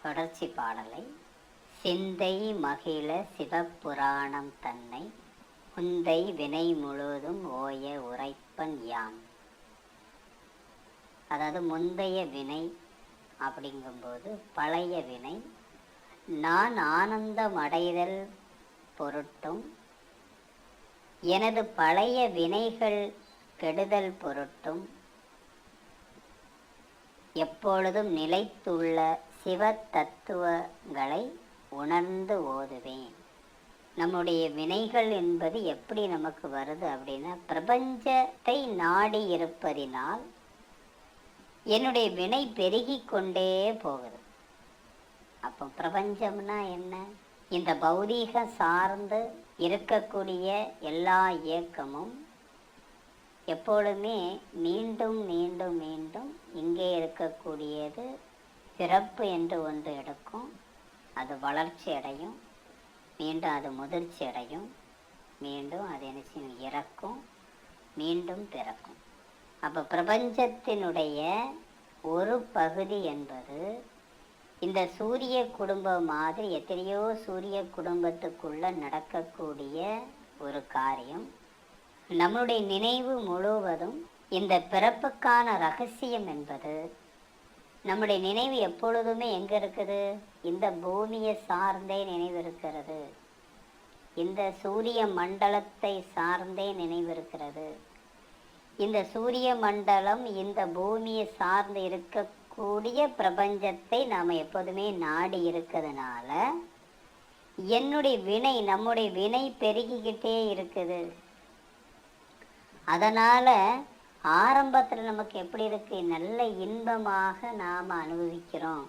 தொடர்ச்சி பாடலை சிந்தை மகிழ சிவபுராணம் தன்னை முந்தை வினை முழுதும் ஓய உரைப்பன் யான். அதாவது முந்தைய வினை அப்படிங்கும்போது பழைய வினை நான் ஆனந்தம் அடைதல் பொருட்டும் எனது பழைய வினைகள் கெடுதல் பொருட்டும் எப்பொழுதும் நிலைத்துள்ள சிவ தத்துவங்களை உணர்ந்து ஓதுவேன். நம்முடைய வினைகள் என்பது எப்படி நமக்கு வருது அப்படின்னா, பிரபஞ்சத்தை நாடி இருப்பதினால் என்னுடைய வினை பெருகி கொண்டே போகுது. அப்போ பிரபஞ்சம்னா என்ன? இந்த பௌதீக சார்ந்து இருக்கக்கூடிய எல்லா இயக்கமும் எப்பொழுதுமே மீண்டும் மீண்டும் மீண்டும் இங்கே இருக்கக்கூடியது பிறப்பு என்று ஒன்று எடுக்கும், அது வளர்ச்சி அடையும், மீண்டும் அது முதிர்ச்சி அடையும், மீண்டும் அது என்ன செய்யும், இறக்கும், மீண்டும் பிறக்கும். அப்போ பிரபஞ்சத்தினுடைய ஒரு பகுதி என்பது இந்த சூரிய குடும்பம் மாதிரி எத்தனையோ சூரிய குடும்பத்துக்குள்ள நடக்கக்கூடிய ஒரு காரியம். நம்முடைய நினைவு முழுவதும் இந்த பிறப்புக்கான ரகசியம் என்பது நம்முடைய நினைவு எப்பொழுதுமே எங்க இருக்குது? இந்த பூமியை சார்ந்தே நினைவு இருக்கிறது, இந்த சூரிய மண்டலத்தை சார்ந்தே நினைவு இருக்கிறது. இந்த சூரிய மண்டலம் இந்த பூமியை சார்ந்து இருக்கக்கூடிய பிரபஞ்சத்தை நாம் எப்போதுமே நாடி இருக்கிறதுனால என்னுடைய வினை, நம்முடைய வினை பெருகிக்கிட்டே இருக்குது. அதனால் ஆரம்பத்தில் நமக்கு எப்படி இருக்கு? நல்ல இன்பமாக நாம் அனுபவிக்கிறோம்.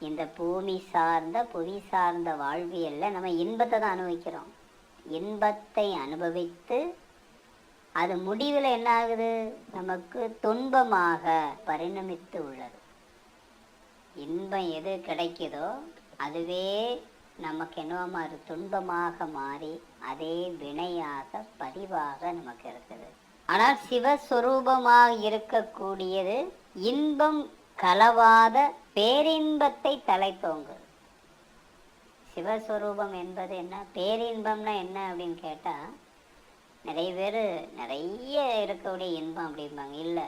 இந்த பூமி சார்ந்த புவி சார்ந்த வாழ்வியல்ல நம்ம இன்பத்தை தான் அனுபவிக்கிறோம். இன்பத்தை அனுபவித்து அது முடிவில் என்ன ஆகுது? நமக்கு துன்பமாக பரிணமித்து உள்ளது. இன்பம் எது கிடைக்குதோ அதுவே நமக்கு என்னவா துன்பமாக மாறி அதே வினையாக பதிவாக நமக்கு இருக்குது. ஆனால் சிவஸ்வரூபமாக இருக்கக்கூடியது இன்பம் கலவாத பேரின்பத்தை தலைத்தோங்கு. சிவஸ்வரூபம் என்பது என்ன? பேரின்பம்னா என்ன அப்படின்னு கேட்டால், நிறைய பேர் நிறைய இருக்கக்கூடிய இன்பம் அப்படிம்பாங்க. இல்லை,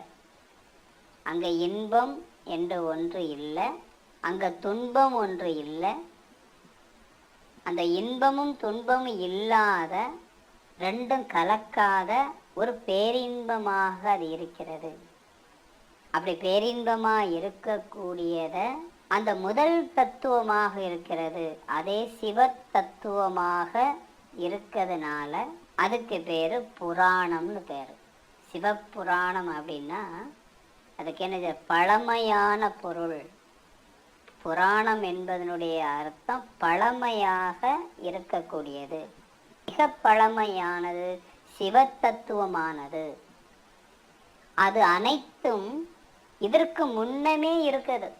அங்கே இன்பம் என்று ஒன்று இல்லை, அங்கே துன்பம் ஒன்று இல்லை. அந்த இன்பமும் துன்பமும் இல்லாத, ரெண்டும் கலக்காத ஒரு பேரின்பமாக அது இருக்கிறது. அப்படி பேரின்பமாக இருக்கக்கூடியத அந்த முதல் தத்துவமாக இருக்கிறது. அதே சிவ தத்துவமாக இருக்கிறதுனால அதுக்கு பேர் புராணம்னு பேர். சிவபுராணம் அப்படின்னா அதுக்கு என்ன? பழமையான பொருள். புராணம் என்பதனுடைய அர்த்தம் பழமையாக இருக்கக்கூடியது, மிக பழமையானது, சிவத்தத்துவமானது. அது அனைத்தும் இதற்கு முன்னமே இருக்குது.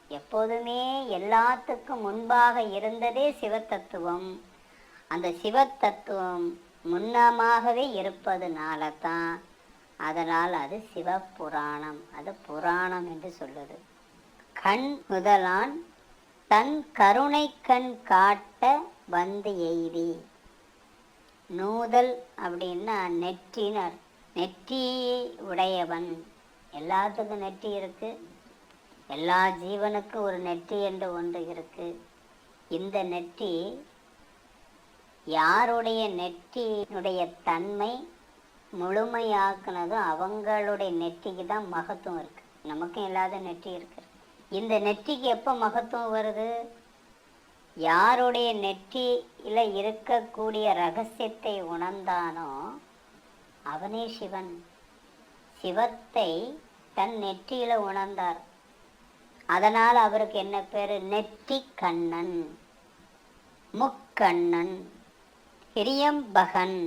எப்போதுமே எல்லாத்துக்கும் முன்பாக இருந்ததே சிவத்தத்துவம். அந்த சிவத்தத்துவம் முன்னமாகவே இருப்பதுனால தான் அதனால் அது சிவபுராணம், அது புராணம் என்று சொல்லுது. கண் முதலான் தன் கருணை கண் காட்ட வந்து எய்தி. நூதல் அப்படின்னா நெற்றினர், நெற்றி உடையவன். எல்லாத்துக்கும் நெற்றி இருக்கு, எல்லா ஜீவனுக்கும் ஒரு நெற்றி என்று ஒன்று இருக்கு. இந்த நெற்றி யாருடைய நெற்றியினுடைய தன்மை முழுமையாக்குனதோ அவங்களுடைய நெற்றிக்கு தான் மகத்துவம் இருக்கு. நமக்கும் இல்லாத நெற்றி இருக்கு. இந்த நெற்றிக்கு எப்போ மகத்துவம் வருது? யாருடைய நெற்றியில இருக்கக்கூடிய ரகசியத்தை உணர்ந்தானோ அவனே சிவன். சிவத்தை தன் நெற்றியில உணர்ந்தார். அதனால் அவருக்கு என்ன பேரு? நெற்றி கண்ணன், முக்கண்ணன், ஹிரியம்பகன்,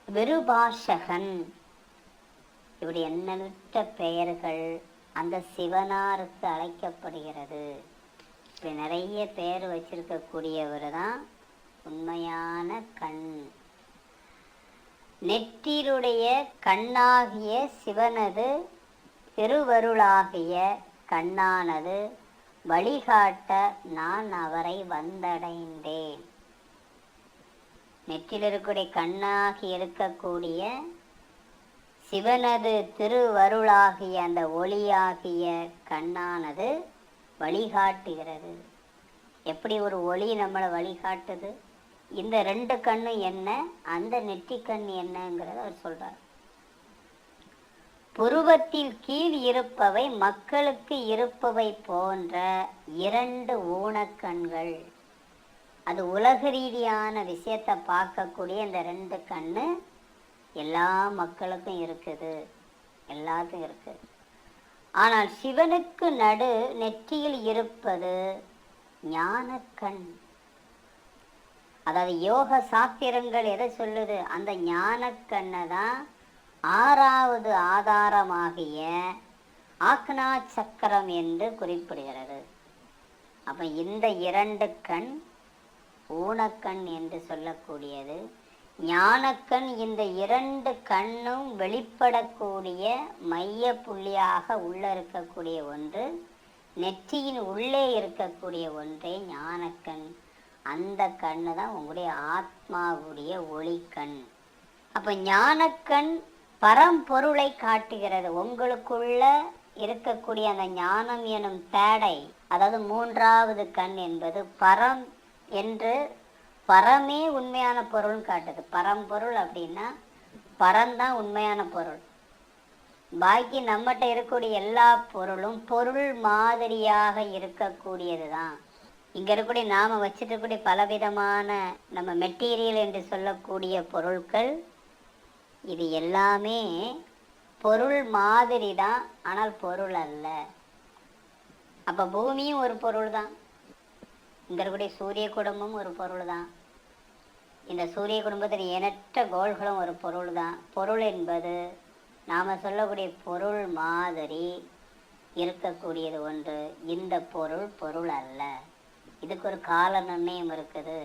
விருபாஷகன், இப்படி எண்ணற்ற பெயர்கள் அந்த சிவனாருக்கு அழைக்கப்படுகிறது. இப்படி நிறைய பேர் வச்சிருக்கக்கூடியவர் தான் உண்மையான கண். நெற்றியுடைய கண்ணாகிய சிவனது திருவருளாகிய கண்ணானது வழிகாட்ட நான் அவரை வந்தடைந்தேன். நெற்றில் இருக்கக்கூடிய கண்ணாகி இருக்கக்கூடிய சிவனது திருவருளாகிய அந்த ஒளியாகிய கண்ணானது வழிகாட்டுகிறது. எப்படி ஒரு ஒளி நம்மளை வழிகாட்டுது? இந்த 2 கண்ணு என்ன, அந்த நெற்றி கண் என்னங்கிறத அவர் சொல்றார். புருவத்தில் கீழ் இருப்பவை மக்களுக்கு இருப்பவை போன்ற 2 ஊனக்கண்கள். அது உலக ரீதியான விஷயத்தை பார்க்கக்கூடிய இந்த 2 கண்ணு எல்லா மக்களுக்கும் இருக்குது, எல்லாத்துக்கும் இருக்கு. ஆனால் சிவனுக்கு நடு நெற்றியில் இருப்பது ஞானக்கண். அதாவது யோக சாத்திரங்கள் எதை சொல்லுது? அந்த ஞானக்கண்ணை தான் 6வது ஆதாரமாகிய ஆக்னா சக்கரம் என்று குறிப்பிடுகிறது. அப்ப இந்த 2 கண் ஊனக்கண் என்று சொல்லக்கூடியது. ஞானக்கண் இந்த 2 கண்ணும் வெளிப்படக்கூடிய மைய புள்ளியாக உள்ள இருக்கக்கூடிய ஒன்று, நெற்றியின் உள்ளே இருக்கக்கூடிய ஒன்றே ஞானக்கண். அந்த கண்ணு தான் உங்களுடைய ஆத்மாவுடைய ஒளிக்கண். அப்ப ஞானக்கண் பரம்பொருளை காட்டுகிறது. உங்களுக்குள்ள இருக்கக்கூடிய அந்த ஞானம் எனும் தேடை, அதாவது 3வது கண் என்பது பரம் என்று, பரமே உண்மையான பொருள் காட்டுது. பரம்பொருள் அப்படின்னா பரம்தான் உண்மையான பொருள். பாக்கி நம்மகிட்ட இருக்கக்கூடிய எல்லா பொருளும் பொருள் மாதிரியாக இருக்கக்கூடியது தான். இங்க இருக்கக்கூடிய நாம வச்சுட்டு இருக்கக்கூடிய பலவிதமான நம்ம மெட்டீரியல் என்று சொல்லக்கூடிய பொருட்கள், இது எல்லாமே பொருள் மாதிரி தான், ஆனால் பொருள் அல்ல. அப்ப பூமியும் ஒரு பொருள் தான். இங்க இருக்கக்கூடிய சூரிய குடும்பம் ஒரு பொருள் தான். இந்த சூரிய குடும்பத்தில் எண்ணற்ற கோள்களும் ஒரு பொருள் தான். பொருள் என்பது நாம சொல்லக்கூடிய பொருள் மாதிரி இருக்கக்கூடியது ஒன்று. இந்த பொருள் பொருள் அல்ல. இதுக்கு ஒரு கால நிர்ணயம் இருக்குது,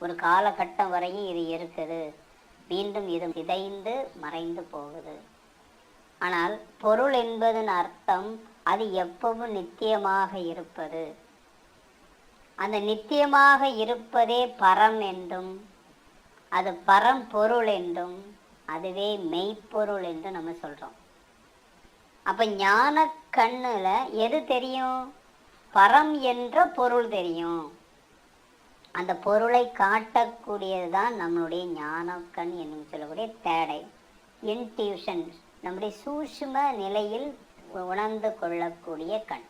ஒரு காலகட்டம் வரையும் இது இருக்குது, மீண்டும் இது சிதைந்து மறைந்து போகுது. ஆனால் பொருள் என்பதன் அர்த்தம் அது எப்பவும் நித்தியமாக இருப்பது. அந்த நித்தியமாக இருப்பதே பரம் என்றும், அது பரம்பொருள் என்றும், அதுவே மெய்ப்பொருள் என்று நம்ம சொல்றோம். அப்ப ஞான கண்ணுல எது தெரியும்? பரம் என்ற பொருள் தெரியும். அந்த பொருளை காட்டக்கூடியதுதான் நம்மளுடைய ஞான கண் என்று சொல்லக்கூடிய தேடை, இன்ட்யூஷன், நம்முடைய சூட்சும நிலையில் உணர்ந்து கொள்ளக்கூடிய கண்.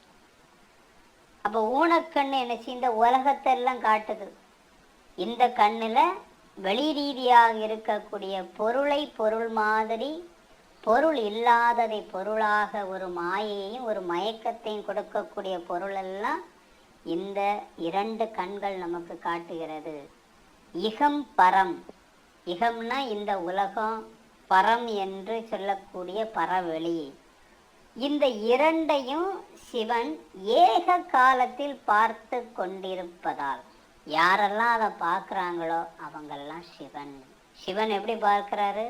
அப்ப ஊனக்கண்ணு என்ன செய்ய? இந்த உலகத்தை எல்லாம் காட்டுது. இந்த கண்ணுல வெளி ரீதியாக இருக்கக்கூடிய பொருளை பொருள் மாதிரி, பொருள் இல்லாததை பொருளாக ஒரு மாயையும் ஒரு மயக்கத்தையும் கொடுக்கக்கூடிய பொருள் எல்லாம் இந்த 2 கண்கள் நமக்கு காட்டுகிறது. இகம் பரம். இகம்னா இந்த உலகம், பரம் என்று சொல்லக்கூடிய பரவெளி. இந்த 2ஐயும் சிவன் ஏக காலத்தில் பார்த்து கொண்டிருப்பதால் யாரெல்லாம் அதை பார்க்குறாங்களோ அவங்கெல்லாம் சிவன். சிவன் எப்படி பார்க்கிறாரு?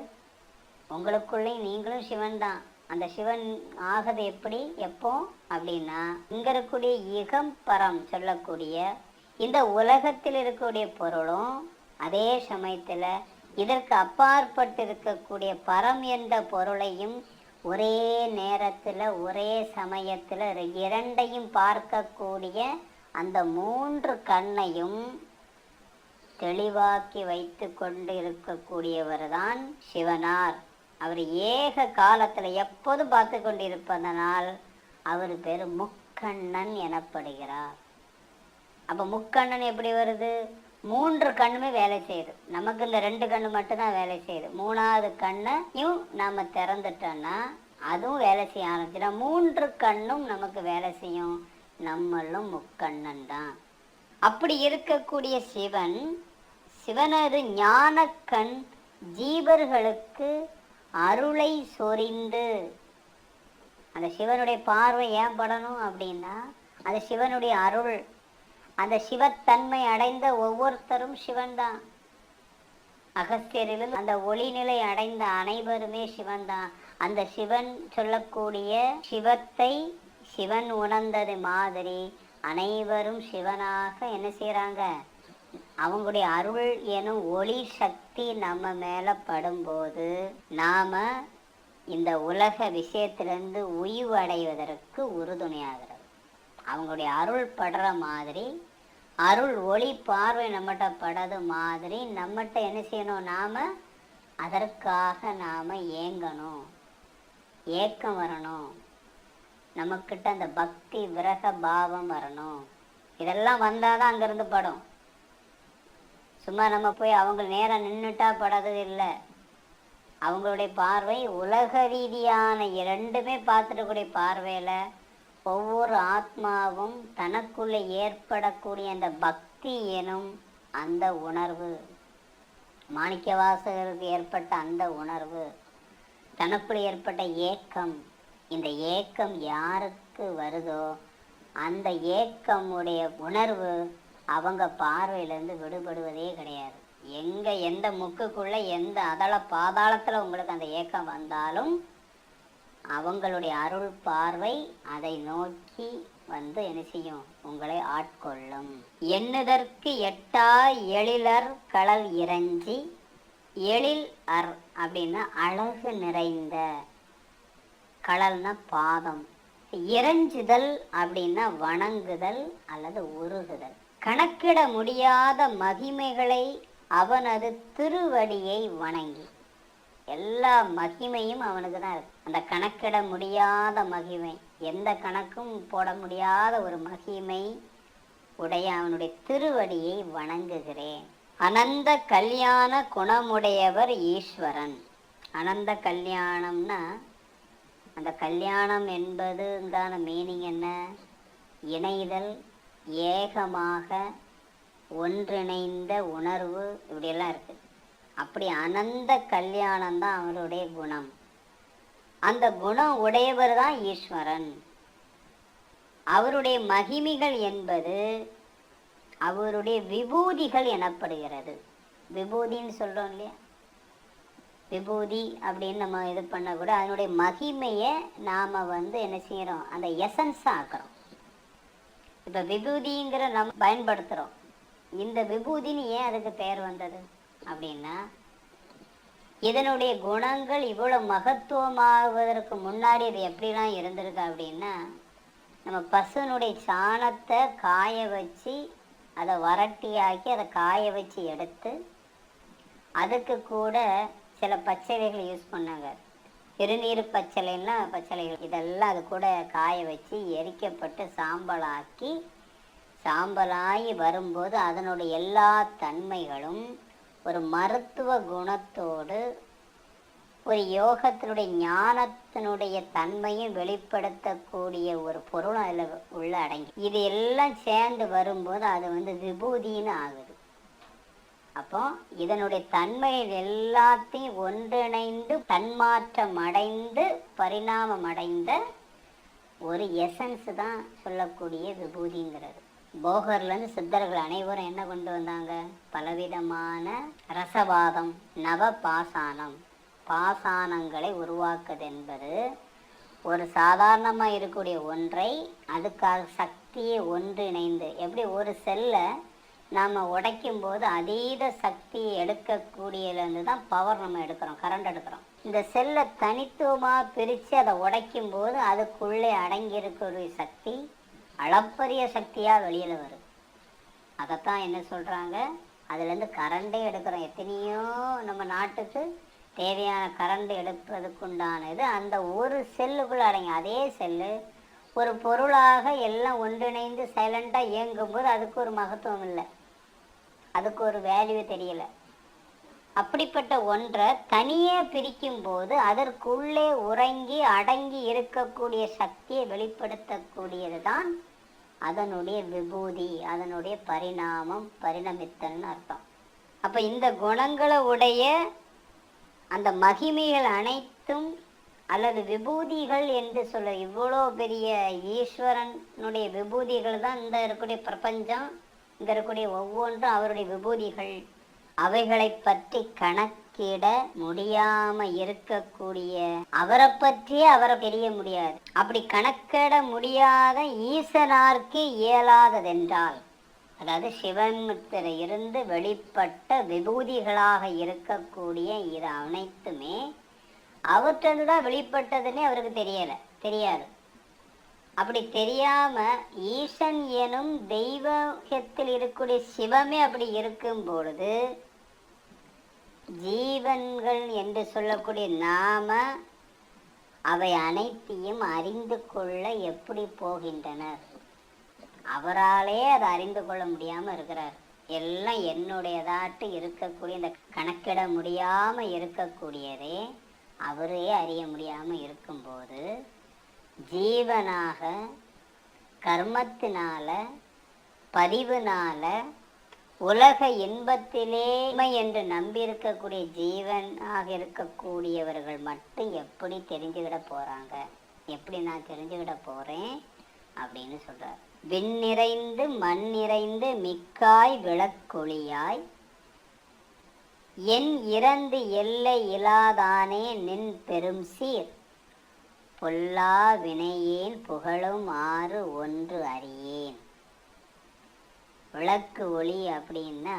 உங்களுக்குள்ளே நீங்களும் சிவன் தான். அந்த சிவன் ஆகது எப்படி, எப்போ அப்படின்னா, இங்க இருக்கக்கூடிய இகம் பரம் சொல்லக்கூடிய இந்த உலகத்தில் இருக்கக்கூடிய பொருளும், அதே சமயத்துல இதற்கு அப்பாற்பட்டு இருக்கக்கூடிய பரம் என்ற பொருளையும் ஒரே நேரத்துல ஒரே சமயத்துல 2ஐயும் பார்க்கக்கூடிய அந்த 3 கண்ணையும் தெளிவாக்கி வைத்து கொண்டு இருக்கக்கூடியவர் தான் சிவனார். அவர் ஏக காலத்துல எப்போதும் பார்த்து கொண்டிருப்பதனால் அவர் பேரு முக்கண்ணன் எனப்படுகிறார். அப்ப முக்கண்ணன் எப்படி வருது? 3 கண்ணுமே வேலை செய்யுது. நமக்கு இந்த 2 கண்ணு மட்டும்தான் வேலை செய்யுது. 3வது கண்ணையும் நாம திறந்துட்டோம்னா அதுவும் வேலை செய்ய ஆரம்பிச்சுன்னா 3 கண்ணும் நமக்கு வேலை செய்யும். நம்மளும் முக்கண்ணன் தான். அப்படி இருக்கக்கூடிய சிவன், சிவனது ஞான கண் ஜீவர்களுக்கு அருளை சொரிந்து, அந்த சிவனுடைய பார்வை ஏன் படணும் அப்படின்னா, அந்த சிவனுடைய அருள், அந்த சிவத்தன்மை அடைந்த ஒவ்வொருத்தரும் சிவன் தான். அகஸ்தியரிலும் அந்த ஒளிநிலை அடைந்த அனைவருமே சிவன் தான். அந்த சிவன் சொல்லக்கூடிய சிவத்தை சிவன் உணர்ந்தது மாதிரி அனைவரும் சிவனாக என்ன செய்கிறாங்க, அவங்களுடைய அருள் எனும் ஒளி சக்தி நம்ம மேலே படும்போது நாம் இந்த உலக விஷயத்திலிருந்து உய்வடைவதற்கு உறுதுணையாகிறது. அவங்களுடைய அருள் படுற மாதிரி, அருள் ஒளி பார்வை நம்மகிட்ட படுறது மாதிரி நம்மகிட்ட என்ன செய்யணும், நாம் அதற்காக நாம் ஏங்கணும், ஏக்கம் வரணும், நமக்கிட்ட அந்த பக்தி விரக பாவம் வரணும். இதெல்லாம் வந்தால் தான் அங்கேருந்து படும். சும்மா நம்ம போய் அவங்க நேரம் நின்றுட்டா படுறது இல்லை. அவங்களுடைய பார்வை உலக ரீதியான இரண்டுமே பார்த்துட்டக்கூடிய பார்வையில் ஒவ்வொரு ஆத்மாவும் தனக்குள்ளே ஏற்படக்கூடிய அந்த பக்தி எனும் அந்த உணர்வு, மாணிக்கவாசகருக்கு ஏற்பட்ட அந்த உணர்வு, தனக்குள்ளே ஏற்பட்ட ஏக்கம், இந்த ஏக்கம் யாருக்கு வருதோ அந்த ஏக்கமுடைய உணர்வு அவங்க பார்வையிலேருந்து விடுபடுவதே கிடையாது. எந்த முக்குக்குள்ளே எந்த அதள பாதாளத்தில் உங்களுக்கு அந்த ஏக்கம் வந்தாலும் அவங்களுடைய அருள் பார்வை அதை நோக்கி வந்து என்ன செய்யும், உங்களை ஆட்கொள்ளும். எண்ணுதற்கு எட்டா எழிலர் கடல் இறைஞ்சி, எழில் அர் அப்படின்னா அழகு நிறைந்த, கடல்னா பாதம், இறைஞ்சுதல் அப்படின்னா வணங்குதல் அல்லது உருகுதல். கணக்கிட முடியாத மகிமைகளை அவனது திருவடியை வணங்கி, எல்லா மகிமையும் அவனுக்கு தான் இருக்கு. அந்த கணக்கிட முடியாத மகிமை, எந்த கணக்கும் போட முடியாத ஒரு மகிமை உடைய அவனுடைய திருவடியை வணங்குகிறேன். அனந்த கல்யாண குணமுடையவர் ஈஸ்வரன். அனந்த கல்யாணம்னா அந்த கல்யாணம் என்பதுங்கான மீனிங் என்ன, இணைதல், ஏகமாக ஒன்றிணைந்த உணர்வு, இப்படியெல்லாம் இருக்குது. அப்படி அனந்த கல்யாணம் தான் அவருடைய குணம். அந்த குணம் உடையவர் தான் ஈஸ்வரன். அவருடைய மகிமைகள் என்பது அவருடைய விபூதிகள் எனப்படுகிறது. விபூதின்னு சொல்கிறோம் இல்லையா, விபூதி அப்படின்னு நம்ம இது பண்ணக்கூட அதனுடைய மகிமையை நாம் வந்து என்ன செய்கிறோம், அந்த எசன்ஸாக ஆக்குறோம். இப்போ விபூதிங்கிற நம்ம பயன்படுத்துகிறோம். இந்த விபூதின்னு ஏன் அதுக்கு பெயர் வந்தது அப்படின்னா, இதனுடைய குணங்கள் இவ்வளோ மகத்துவமாகுவதற்கு முன்னாடி இது எப்படிலாம் இருந்திருக்கு அப்படின்னா, நம்ம பசுனுடைய சாணத்தை காய வச்சு அதை வரட்டியாக்கி அதை காய வச்சு எடுத்து அதுக்கு கூட சில பச்சைகள் யூஸ் பண்ணாங்க. திருநீர் பச்சளைன்னா பச்சளைகள், இதெல்லாம் அது கூட காய வச்சு எரிக்கப்பட்டு சாம்பலாக்கி, சாம்பலாகி வரும்போது அதனுடைய எல்லா தன்மைகளும் ஒரு மருத்துவ குணத்தோடு ஒரு யோகத்தினுடைய ஞானத்தினுடைய தன்மையும் வெளிப்படுத்தக்கூடிய ஒரு பொருள் அதில் உள்ள அடங்கி, இது எல்லாம் சேர்ந்து வரும்போது அது வந்து விபூதின்னு ஆகுது. அப்போ இதனுடைய தன்மைகள் எல்லாத்தையும் ஒன்றிணைந்து தன்மாற்றம் அடைந்து பரிணாமம் அடைந்த ஒரு எசன்ஸ் தான் சொல்லக்கூடிய விபூதிங்கிறது. போகர்லேருந்து சித்தர்கள் அனைவரும் என்ன கொண்டு வந்தாங்க, பலவிதமான ரசவாதம், நவ பாசானம், பாசானங்களை உருவாக்குது என்பது ஒரு சாதாரணமாக இருக்கக்கூடிய ஒன்றை அதுக்காக சக்தியை ஒன்றிணைந்து, எப்படி ஒரு செல்லை நாம் உடைக்கும் போது அதீத சக்தியை எடுக்கக்கூடியதுலேருந்து தான் பவர் நம்ம எடுக்கிறோம், கரண்ட் எடுக்கிறோம். இந்த செல்லை தனித்துவமாக பிரித்து அதை உடைக்கும் போது அதுக்குள்ளே அடங்கி இருக்கக்கூடிய சக்தி அளப்பரிய சக்தியாக வெளியில் வருது. அதைத்தான் என்ன சொல்கிறாங்க, அதுலேருந்து கரண்டே எடுக்கிறோம். எத்தனையோ நம்ம நாட்டுக்கு தேவையான கரண்ட் எடுப்பதுக்குண்டானது அந்த ஒரு செல்லுக்குள்ளே அடங்கி, அதே செல்லு ஒரு பொருளாக எல்லாம் ஒன்றிணைந்து சைலண்டாக இயங்கும்போது அதுக்கு ஒரு மகத்துவம் இல்லை, அதுக்கு ஒரு வேல்யூ தெரியலை. அப்படிப்பட்ட ஒன்றை தனியே பிரிக்கும் போது அதற்குள்ளே உறங்கி அடங்கி இருக்கக்கூடிய சக்தியை வெளிப்படுத்தக்கூடியது தான் அதனுடைய விபூதி, அதனுடைய பரிணாமம், பரிணமித்தல்னு அர்த்தம். அப்போ இந்த குணங்களை உடைய அந்த மகிமைகள் அனைத்தும் அல்லது விபூதிகள் என்று சொல்ல, இவ்வளோ பெரிய ஈஸ்வரனுடைய விபூதிகள் தான் இந்த இருக்கக்கூடிய பிரபஞ்சம், இங்கே இருக்கக்கூடிய ஒவ்வொன்றும் அவருடைய விபூதிகள். அவைகளை பற்றி கணக்க கணக்கிட முடியாம இருக்கக்கூடிய அவரை பற்றியே அவரை தெரிய முடியாது. அப்படி கணக்கிட முடியாத ஈசனார்க்கு இயலாததென்றால், அதாவது சிவனிடத்தில் இருந்து வெளிப்பட்ட விபூதிகளாக இருக்கக்கூடிய இது அனைத்துமே அவற்றிலிருந்து தான் வெளிப்பட்டதுன்னே அவருக்கு தெரியாது. அப்படி தெரியாம ஈசன் எனும் தெய்வத்தில் இருக்கக்கூடிய சிவமே அப்படி இருக்கும் பொழுது ஜீவன்கள் என்று சொல்லக்கூடிய நாம அவை அனைத்தையும் அறிந்து கொள்ள எப்படி போகின்றனர்? அவராலே அதை அறிந்து கொள்ள முடியாம இருக்கிறார். எல்லாம் என்னுடையதாட்டு இருக்கக்கூடிய இந்த கணக்கிட முடியாம இருக்கக்கூடியதே அவரே அறிய முடியாம இருக்கும்போது ஜீவனாக கர்மத்தினால பதிவுனால உலக இன்பத்திலே என்று நம்பியிருக்கக்கூடிய ஜீவனாக இருக்கக்கூடியவர்கள் மட்டும் எப்படி தெரிஞ்சுக்கிட போறாங்க? எப்படி நான் தெரிஞ்சுக்கிட போறேன் அப்படின்னு சொல்றார். விண் நிறைந்து மண் நிறைந்து மிக்காய் விளக்கொளியாய் என் இறந்து எல்லை இலாதானே நின் பெரும் சீர் பொல்லா வினையேன் புகழும் ஆறு ஒன்று அறியேன். விளக்கு ஒளி அப்படின்னா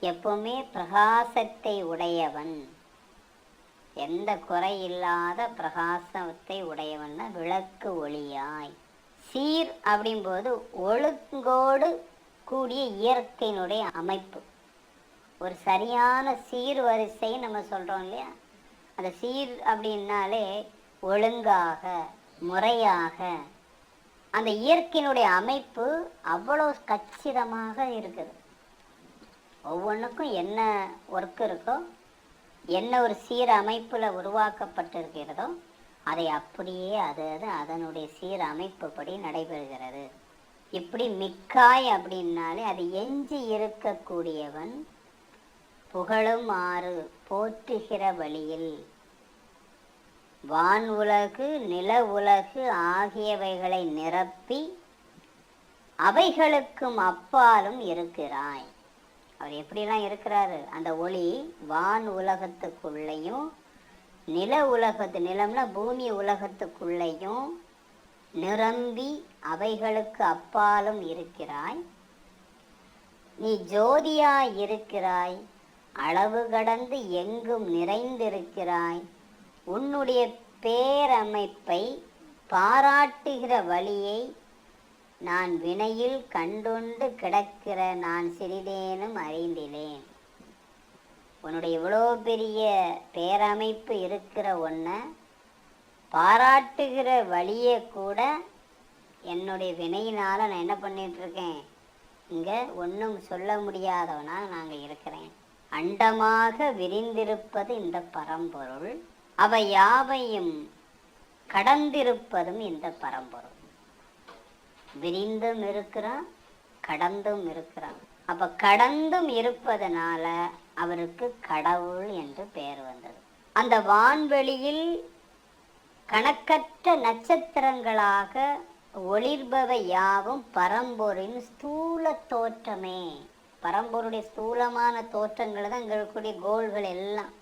எப்பவுமே பிரகாசத்தை உடையவன், எந்த குறை இல்லாத பிரகாசத்தை உடையவன் தான் விளக்கு ஒளியாய். சீர் அப்படிங்கும்போது ஒழுங்கோடு கூடிய இயற்கையினுடைய அமைப்பு, ஒரு சரியான சீர் வரிசை நம்ம சொல்றோம் இல்லையா? அந்த சீர் அப்படின்னாலே ஒழுங்காக முறையாக அந்த இயற்கையினுடைய அமைப்பு அவ்வளோ கச்சிதமாக இருக்குது. ஒவ்வொன்றுக்கும் என்ன ஒர்க் இருக்கோ, என்ன ஒரு சீர அமைப்புல உருவாக்கப்பட்டிருக்கிறதோ அதை அப்படியே அது அதனுடைய சீர அமைப்புப்படி நடைபெறுகிறது. இப்படி மிக்காய் அப்படின்னாலே அது எஞ்சி இருக்கக்கூடியவன், புகழும் ஆறு போற்றுகிற வழியில் வான் உலகு நில உலகு ஆகியவைகளை நிரப்பி அவைகளுக்கும் அப்பாலும் இருக்கிறாய். அவர் எப்படிலாம் இருக்கிறாரு? அந்த ஒளி வான் உலகத்துக்குள்ளேயும் நில உலகத்து, நிலம்னா பூமி உலகத்துக்குள்ளேயும் நிரம்பி அவைகளுக்கு அப்பாலும் இருக்கிறாய். நீ ஜோதியாய் இருக்கிறாய், அளவு கடந்து எங்கும் நிறைந்திருக்கிறாய். உன்னுடைய பேரமைப்பை பாராட்டுகிற வழியை நான் வினையில் கண்டுண்டு கிடக்கிற நான் சிறிதேனும் அறிந்திலேன். உன்னுடைய இவ்வளோ பெரிய பேரமைப்பு இருக்கிற ஒன்றை பாராட்டுகிற வழியை கூட என்னுடைய வினையினால நான் என்ன பண்ணிட்டு இருக்கேன்? இங்கே ஒன்றும் சொல்ல முடியாதவனா நாங்கள் இருக்கிறேன். அண்டமாக விரிந்திருப்பது இந்த பரம்பொருள், அவை யாவையும் கடந்திருப்பதும் இந்த பரம்பொருள். விரிந்தும் இருக்கிறான், கடந்தும் இருக்கிறான். அப்ப கடந்தும் இருப்பதனால அவருக்கு கடவுள் என்று பெயர் வந்தது. அந்த வான்வெளியில் கணக்கற்ற நட்சத்திரங்களாக ஒளிர்பவை யாவும் பரம்பொருளின் ஸ்தூல தோற்றமே. பரம்பொருடைய ஸ்தூலமான தோற்றங்கள் தான் இங்கே இருக்கக்கூடிய கோள்கள் எல்லாம்.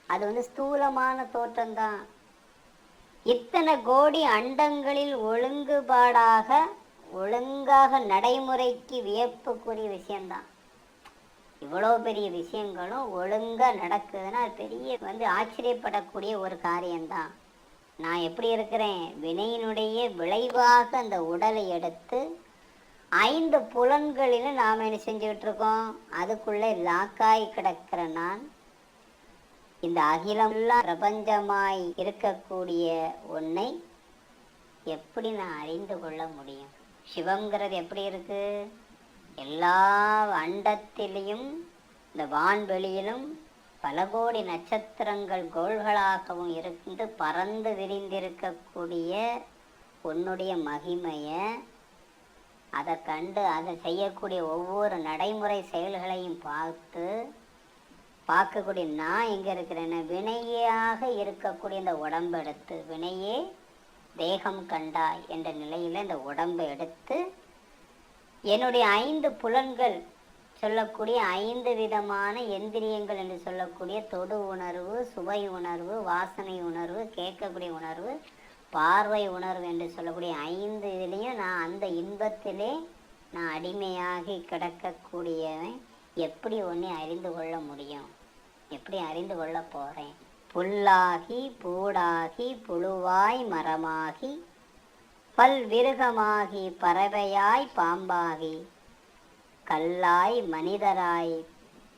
அது ஸ்தூலமான தோற்றம்தான். இத்தனை கோடி அண்டங்களில் ஒழுங்காக நடைமுறைக்கு வியப்புக்குரிய விஷயம்தான். இவ்வளோ பெரிய விஷயங்களும் ஒழுங்காக நடக்குதுன்னா அது பெரிய ஆச்சரியப்படக்கூடிய ஒரு காரியம்தான். நான் எப்படி இருக்கிறேன்? வினையினுடைய விளைவாக அந்த உடலை எடுத்து 5 புலன்களிலும் நாம் என்ன செஞ்சுக்கிட்டு இருக்கோம்? அதுக்குள்ளே லாக்காய் கிடக்கிற நான் இந்த அகிலம்லாம் பிரபஞ்சமாய் இருக்கக்கூடிய ஒன்றை எப்படி நான் அறிந்து கொள்ள முடியும்? சிவங்கிறது எப்படி இருக்கு? எல்லா அண்டத்திலையும் இந்த வான்வெளியிலும் பல கோடி நட்சத்திரங்கள் கோள்களாகவும் இருந்து பறந்து விரிந்திருக்கக்கூடிய உன்னுடைய மகிமையை அதை கண்டு அதை செய்யக்கூடிய ஒவ்வொரு நடைமுறை செயல்களையும் பார்க்கக்கூடிய நான் எங்கே இருக்கிறேன்னா வினையாக இருக்கக்கூடிய இந்த உடம்பை எடுத்து, வினையே தேகம் கண்டாய் என்ற நிலையில் இந்த உடம்பை எடுத்து என்னுடைய 5 புலன்கள் சொல்லக்கூடிய 5 விதமான எந்திரியங்கள் என்று சொல்லக்கூடிய தொடு உணர்வு, சுவை உணர்வு, வாசனை உணர்வு, கேட்கக்கூடிய உணர்வு, பார்வை உணர்வு என்று சொல்லக்கூடிய 5 இதுலேயும் நான் அந்த இன்பத்திலே நான் அடிமையாகி கிடக்கக்கூடியவன் எப்படி ஒன்றை அறிந்து கொள்ள முடியும்? எப்படி அறிந்து கொள்ள போகிறேன்? புல்லாகி பூடாகி புழுவாய் மரமாகி பல்விருகமாகி பறவையாய் பாம்பாகி கல்லாய் மனிதராய்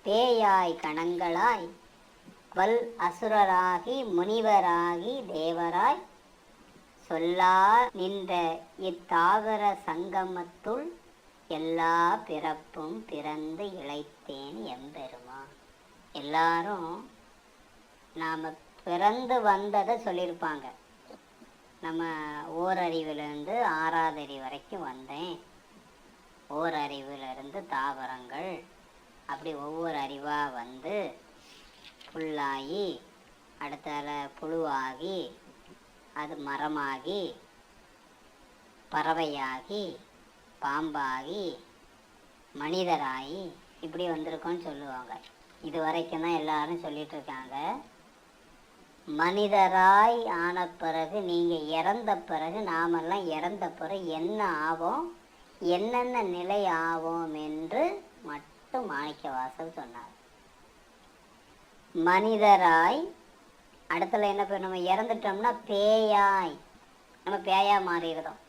பேயாய் கணங்களாய் வல் அசுரராகி முனிவராகி தேவராய் சொல்லா நின்ற இத்தாவர சங்கமத்துள் எல்லா பிறப்பும் பிறந்து இளைத்தேன் எம்பெருமான். எல்லாரும் நாம் பிறந்து வந்ததை சொல்லியிருப்பாங்க. நம்ம ஓரறிவிலிருந்து 6வது அறிவு வரைக்கும் வந்தேன், ஓரறிவிலிருந்து தாவரங்கள், அப்படி ஒவ்வொரு அறிவாக வந்து புல்லாகி அடுத்தால புழுவாகி அது மரமாகி பறவையாகி பாம்பாகி மனிதராகி இப்படி வந்திருக்கோன்னு சொல்லுவாங்க. இது வரைக்கும் தான் எல்லாரும் சொல்லிட்டு இருக்காங்க. மனிதராய் ஆன பிறகு நீங்கள் இறந்த பிறகு, நாமெல்லாம் இறந்த பிறகு என்ன ஆவோம், என்னென்ன நிலை ஆவோம் என்று மட்டும் மாணிக்கவாசகர் சொன்னார். மனிதராய் அடுத்தல என்ன பண்ண, நம்ம இறந்துட்டோம்னா பேயாய், நம்ம பேயா மாறிடுறோம்.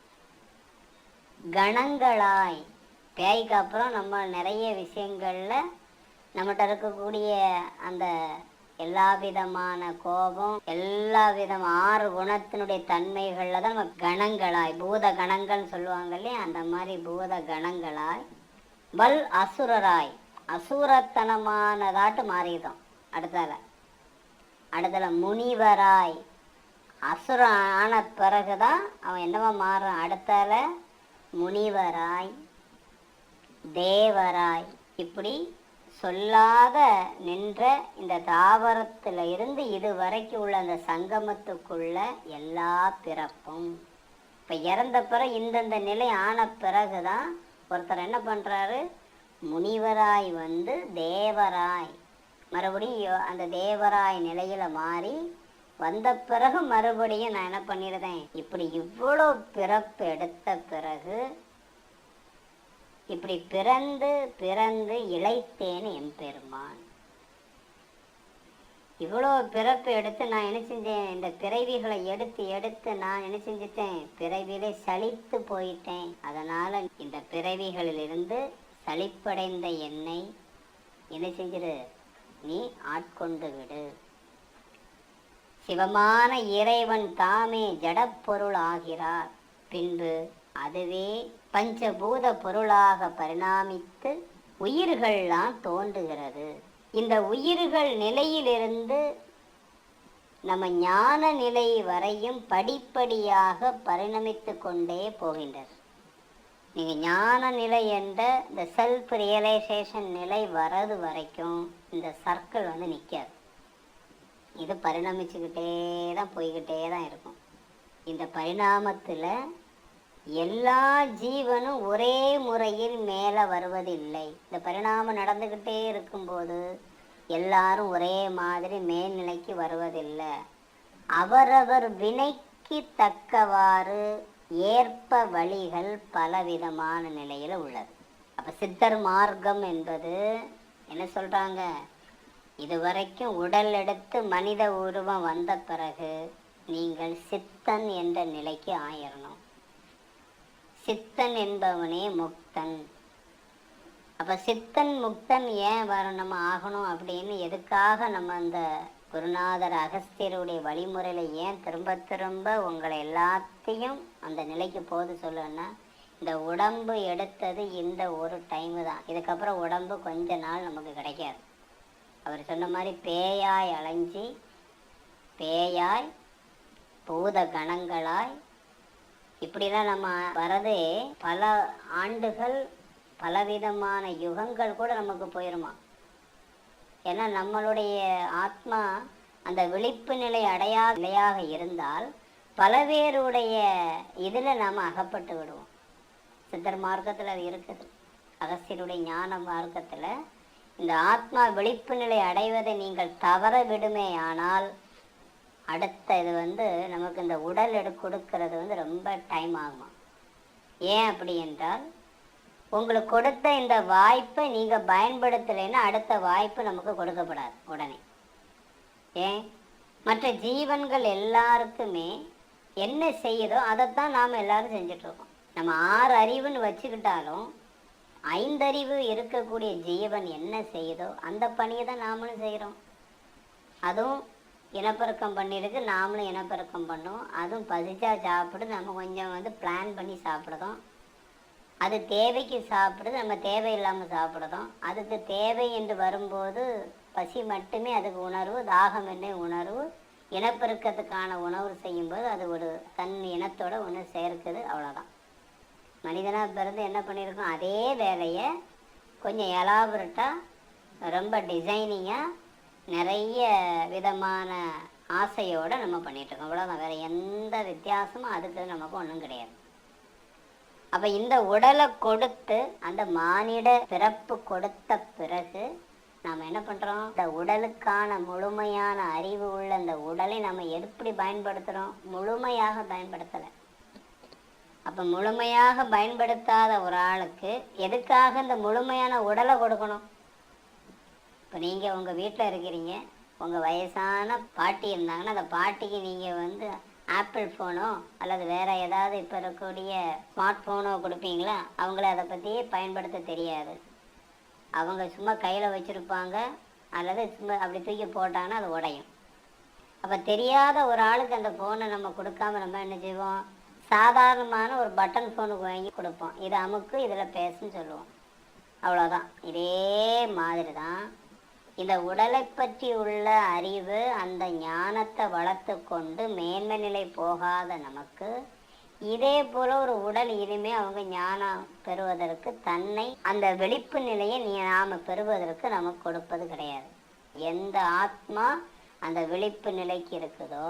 கணங்களாய், பேய்க்கு அப்புறம் நம்ம நிறைய விஷயங்களில் நம்மகிட்ட இருக்கக்கூடிய அந்த எல்லா விதமான கோபம், எல்லா விதமான 6 குணத்தினுடைய தன்மைகளில் தான் நம்ம கணங்களாய், பூத கணங்கள்னு சொல்லுவாங்க இல்லையா, அந்த மாதிரி பூத கணங்களாய் வல் அசுரராய், அசுரத்தனமானதாட்டு மாறிடும். அடுத்தல முனிவராய், அசுரம் ஆன பிறகுதான் அவன் என்னவா மாறும், அடுத்தால முனிவராய் தேவராய், இப்படி சொல்லாத நின்ற இந்த தாவரத்தில் இருந்து இது வரைக்கும் உள்ள அந்த சங்கமத்துக்குள்ள எல்லா பிறப்பும். இப்போ இறந்த பிறகு இந்தந்த நிலை ஆன பிறகுதான் ஒருத்தர் என்ன பண்ணுறாரு, முனிவராய் வந்து தேவராய், மறுபடியும் அந்த தேவராய் நிலையில் மாறி வந்த பிறகு மறுபடியும் நான் என்ன பண்ணிடுறேன், இப்படி இவ்வளோ பிறப்பு எடுத்த பிறகு இப்படி பிறந்து பிறந்து இளைத்தேன் எம்பெருமான். இவ்வளோ பிறப்பு எடுத்து நான் என்ன செஞ்சேன், இந்த பிறவிகளை எடுத்து எடுத்து நான் என்ன செஞ்சிட்டேன், பிறவிலே சலித்து போயிட்டேன். அதனால் இந்த பிறவிகளிலிருந்து சலிப்படைந்த என்னை என்ன செஞ்சிரு, நீ ஆட்கொண்டு விடு. சிவமான இறைவன் தாமே ஜடப்பொருள் ஆகிறார். பின்பு அதுவே பஞ்சபூத பொருளாக பரிணாமித்து உயிர்கள்லாம் தோன்றுகிறது. இந்த உயிர்கள் நிலையிலிருந்து நம்ம ஞான நிலை வரையும் படிப்படியாக பரிணமித்து கொண்டே போகின்றது. நீங்கள் ஞான நிலை என்ற இந்த செல்ஃப் ரியலைசேஷன் நிலை வரது வரைக்கும் இந்த சர்க்கிள் வந்து நிற்காது. இது பரிணமிச்சுக்கிட்டே தான் போய்கிட்டே தான் இருக்கும். இந்த பரிணாமத்தில் எல்லா ஜீவனும் ஒரே முறையில் மேலே வருவதில்லை. இந்த பரிணாமம் நடந்துக்கிட்டே இருக்கும்போது எல்லாரும் ஒரே மாதிரி மேல்நிலைக்கு வருவதில்லை. அவரவர் வினைக்கு தக்கவாறு ஏற்ப வழிகள் பலவிதமான நிலையில் உள்ளது. அப்போ சித்தர் மார்க்கம் என்பது என்ன சொல்கிறாங்க, இதுவரைக்கும் உடல் எடுத்து மனித உருவம் வந்த பிறகு நீங்கள் சித்தன் என்ற நிலைக்கு ஆயிரணும். சித்தன் என்பவனே முக்தன். அப்போ சித்தன் முக்தன் ஏன் நம்ம ஆகணும் அப்படின்னு எதுக்காக நம்ம அந்த குருநாதர் அகஸ்தியருடைய வழிமுறையில் ஏன் திரும்ப திரும்ப உங்களை எல்லாத்தையும் அந்த நிலைக்கு போது சொல்லுன்னா, இந்த உடம்பு எடுத்தது இந்த ஒரு டைமு தான். இதுக்கப்புறம் உடம்பு கொஞ்ச நாள் நமக்கு கிடைக்காது. அவர் சொன்ன மாதிரி பேயாய் அலைஞ்சி பேயாய் பூத கணங்களாய் இப்படிலாம் நம்ம வரதே பல ஆண்டுகள் பலவிதமான யுகங்கள் கூட நமக்கு போயிருமா. ஏன்னா நம்மளுடைய ஆத்மா அந்த விழிப்பு நிலை அடையாத நிலையாக இருந்தால் பல பேருடைய இதில் நாம் அகப்பட்டு விடுவோம். சித்தர் மார்க்கத்தில் அது இருக்குது. அகஸ்தியருடைய ஞான மார்க்கத்தில் இந்த ஆத்மா விழிப்பு நிலை அடைவதை நீங்கள் தவற விடுமே ஆனால் அடுத்த இது நமக்கு இந்த உடல் கொடுக்கறது ரொம்ப டைம் ஆகுமா. ஏன் அப்படி என்றால் உங்களுக்கு கொடுத்த இந்த வாய்ப்பை நீங்கள் பயன்படுத்தலைன்னா அடுத்த வாய்ப்பு நமக்கு கொடுக்கப்படாது உடனே. ஏன், மற்ற ஜீவன்கள் எல்லாருக்குமே என்ன செய்யுதோ அதைத்தான் நாம் எல்லாரும் செஞ்சிட்ருக்கோம். நம்ம 6 அறிவுன்னு வச்சுக்கிட்டாலும் 5 அறிவு இருக்கக்கூடிய ஜீவன் என்ன செய்யுதோ அந்த பணியை தான் நாமளும் செய்கிறோம். அதுவும் இனப்பெருக்கம் பண்ணியிருக்கு, நாமளும் இனப்பெருக்கம் பண்ணுவோம். அதுவும் பசிச்சா சாப்பிடு, நம்ம கொஞ்சம் பிளான் பண்ணி சாப்பிடுதோம். அது தேவைக்கு சாப்பிடுது, நம்ம தேவையில்லாமல் சாப்பிடுதோம். அதுக்கு தேவை என்று வரும்போது பசி மட்டுமே அதுக்கு உணர்வு, தாகம் என்ன உணர்வு, இனப்பெருக்கத்துக்கான உணவு செய்யும்போது அது ஒரு தன் இனத்தோட ஒன்று சேர்க்குது. அவ்வளோதான். மனிதனாக பிறந்து என்ன பண்ணியிருக்கோம், அதே வேலையை கொஞ்சம் எலாபரேட்டாக ரொம்ப டிசைனிங்காக நிறைய விதமான ஆசையோடு நம்ம பண்ணிகிட்ருக்கோம். அவ்வளோதான். வேறு எந்த வித்தியாசமும் அதுக்கு நமக்கு ஒன்றும் கிடையாது. அப்போ இந்த உடலை கொடுத்து அந்த மானிட பிறப்பு கொடுத்த பிறகு நாம் என்ன பண்ணுறோம், இந்த உடலுக்கான முழுமையான அறிவு உள்ள இந்த உடலை நம்ம எப்படி பயன்படுத்துகிறோம், முழுமையாக பயன்படுத்தலை. அப்போ முழுமையாக பயன்படுத்தாத ஒரு ஆளுக்கு எதுக்காக இந்த முழுமையான உடலை கொடுக்கணும்? இப்போ நீங்கள் உங்கள் வீட்டில் இருக்கிறீங்க, உங்கள் வயசான பாட்டி இருந்தாங்கன்னா அந்த பாட்டிக்கு நீங்கள் ஆப்பிள் ஃபோனோ அல்லது வேறு ஏதாவது இப்போ இருக்கக்கூடிய ஸ்மார்ட் ஃபோனோ கொடுப்பீங்களா? அவங்கள அதை பற்றியே பயன்படுத்த தெரியாது. அவங்க சும்மா கையில் வச்சுருப்பாங்க அல்லது சும்மா அப்படி தூக்கி போட்டாங்கன்னா அது உடையும். அப்போ தெரியாத ஒரு ஆளுக்கு அந்த ஃபோனை நம்ம கொடுக்காம நம்ம என்ன செய்வோம், சாதாரணமான ஒரு பட்டன் ஃபோனுக்கு வாங்கி கொடுப்போம். இதை அமுக்கு, இதில் பேசுன்னு சொல்லுவோம். அவ்வளோதான். இதே மாதிரி தான் இந்த உடலை பற்றி உள்ள அறிவு, அந்த ஞானத்தை வளர்த்து கொண்டு மேன்மை நிலை போகாத நமக்கு இதே போல ஒரு உடல் இனிமே அவங்க ஞானம் பெறுவதற்கு தன்னை அந்த வெளிப்பு நிலையை நாம் பெறுவதற்கு நமக்கு கொடுப்பது கிடையாது. எந்த ஆத்மா அந்த விழிப்பு நிலைக்கு இருக்குதோ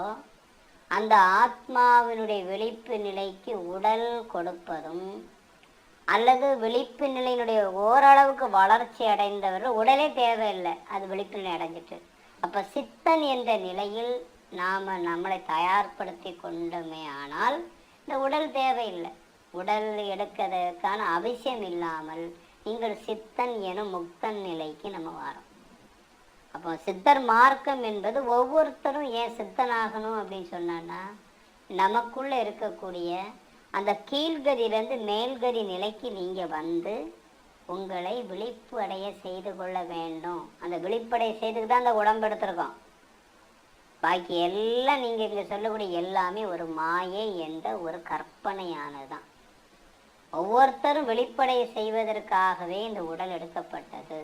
அந்த ஆத்மாவினுடைய விழிப்பு நிலைக்கு உடல் கொடுப்பதும் அல்லது விழிப்பு நிலையினுடைய ஓரளவுக்கு வளர்ச்சி அடைந்தவர்கள் உடலே தேவையில்லை, அது விழிப்பு நிலை அடைஞ்சிட்டு. அப்போ சித்தன் என்ற நிலையில் நாம் நம்மளை தயார்படுத்தி கொண்டோமே ஆனால் இந்த உடல் தேவையில்லை. உடல் எடுக்கிறதுக்கான அவசியம் இல்லாமல் நீங்கள் சித்தன் எனும் முக்தன் நிலைக்கு நம்ம வரோம். அப்போ சித்தர் மார்க்கம் என்பது ஒவ்வொருத்தரும் ஏன் சித்தனாகணும் அப்படின்னு சொன்னான்னா நமக்குள்ளே இருக்கக்கூடிய அந்த கீழ்கதியிலேருந்து மேல்கதி நிலைக்கு நீங்கள் உங்களை விழிப்பு அடைய செய்து கொள்ள வேண்டும். அந்த விழிப்படைய செய்துக்கு தான் அந்த உடம்பு எடுத்திருக்கோம். பாக்கி எல்லாம் நீங்கள் இங்கே சொல்லக்கூடிய எல்லாமே ஒரு மாயை என்ற ஒரு கற்பனையானது தான். ஒவ்வொருத்தரும் வெளிப்படைய செய்வதற்காகவே இந்த உடல் எடுக்கப்பட்டது.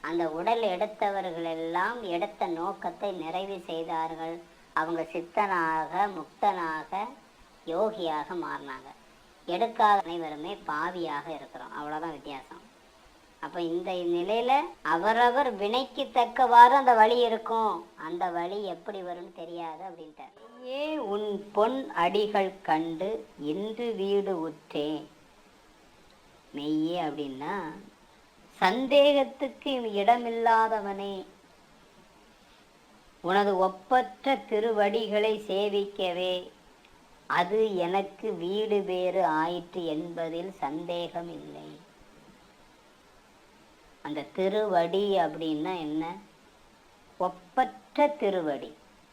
அந்த உடல் எடுத்தவர்கள் எல்லாம் எடுத்த நோக்கத்தை நிறைவு செய்தார்கள். அவங்க சித்தனாக முக்தனாக யோகியாக மாறினாங்க. எடுக்காத அனைவருமே பாவியாக இருக்கிறோம். அவ்வளோதான் வித்தியாசம். அப்போ இந்த நிலையில் அவரவர் வினைக்கு தக்கவாறு அந்த வழி இருக்கும். அந்த வழி எப்படி வரும்னு தெரியாது அப்படின்ட்டார். ஏ உன் பொன் அடிகள் கண்டு இன்று வீடு உற்றேன். மெய்யே அப்படின்னா சந்தேகத்துக்கு இடமில்லாதவனே, உனது ஒப்பற்ற திருவடிகளை சேவிக்கவே அது எனக்கு வீடு பேறு ஆயிற்று என்பதில் சந்தேகம் இல்லை. அந்த திருவடி அப்படின்னா என்ன? ஒப்பற்ற திருவடி.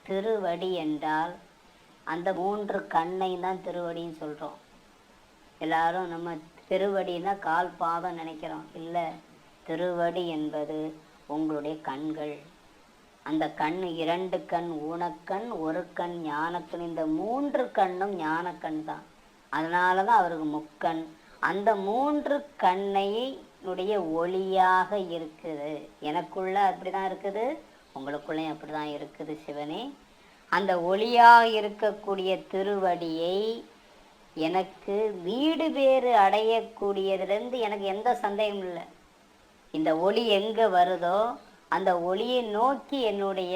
திருவடி என்றால் அந்த 3 கண்ணை தான் திருவடின்னு சொல்கிறோம். எல்லாரும் நம்ம திருவடின்னா கால் பாதம் நினைக்கிறோம். இல்லை, திருவடி என்பது உங்களுடைய கண்கள். அந்த கண் 2 கண் ஊனக்கண், 1 கண் ஞானக்கண். இந்த 3 கண்ணும் ஞானக்கண் தான். அதனால தான் அவருக்கு முக்கண். அந்த 3 கண்ணையுடைய ஒளியாக இருக்குது. எனக்குள்ள அப்படி தான் இருக்குது, உங்களுக்குள்ளேயும் அப்படி தான் இருக்குது சிவனே. அந்த ஒளியாக இருக்கக்கூடிய திருவடியை எனக்கு வீடு பேறு அடையக்கூடியதுலேருந்து எனக்கு எந்த சந்தேகமும் இல்லை. இந்த ஒளி எங்கே வருதோ அந்த ஒளியை நோக்கி என்னுடைய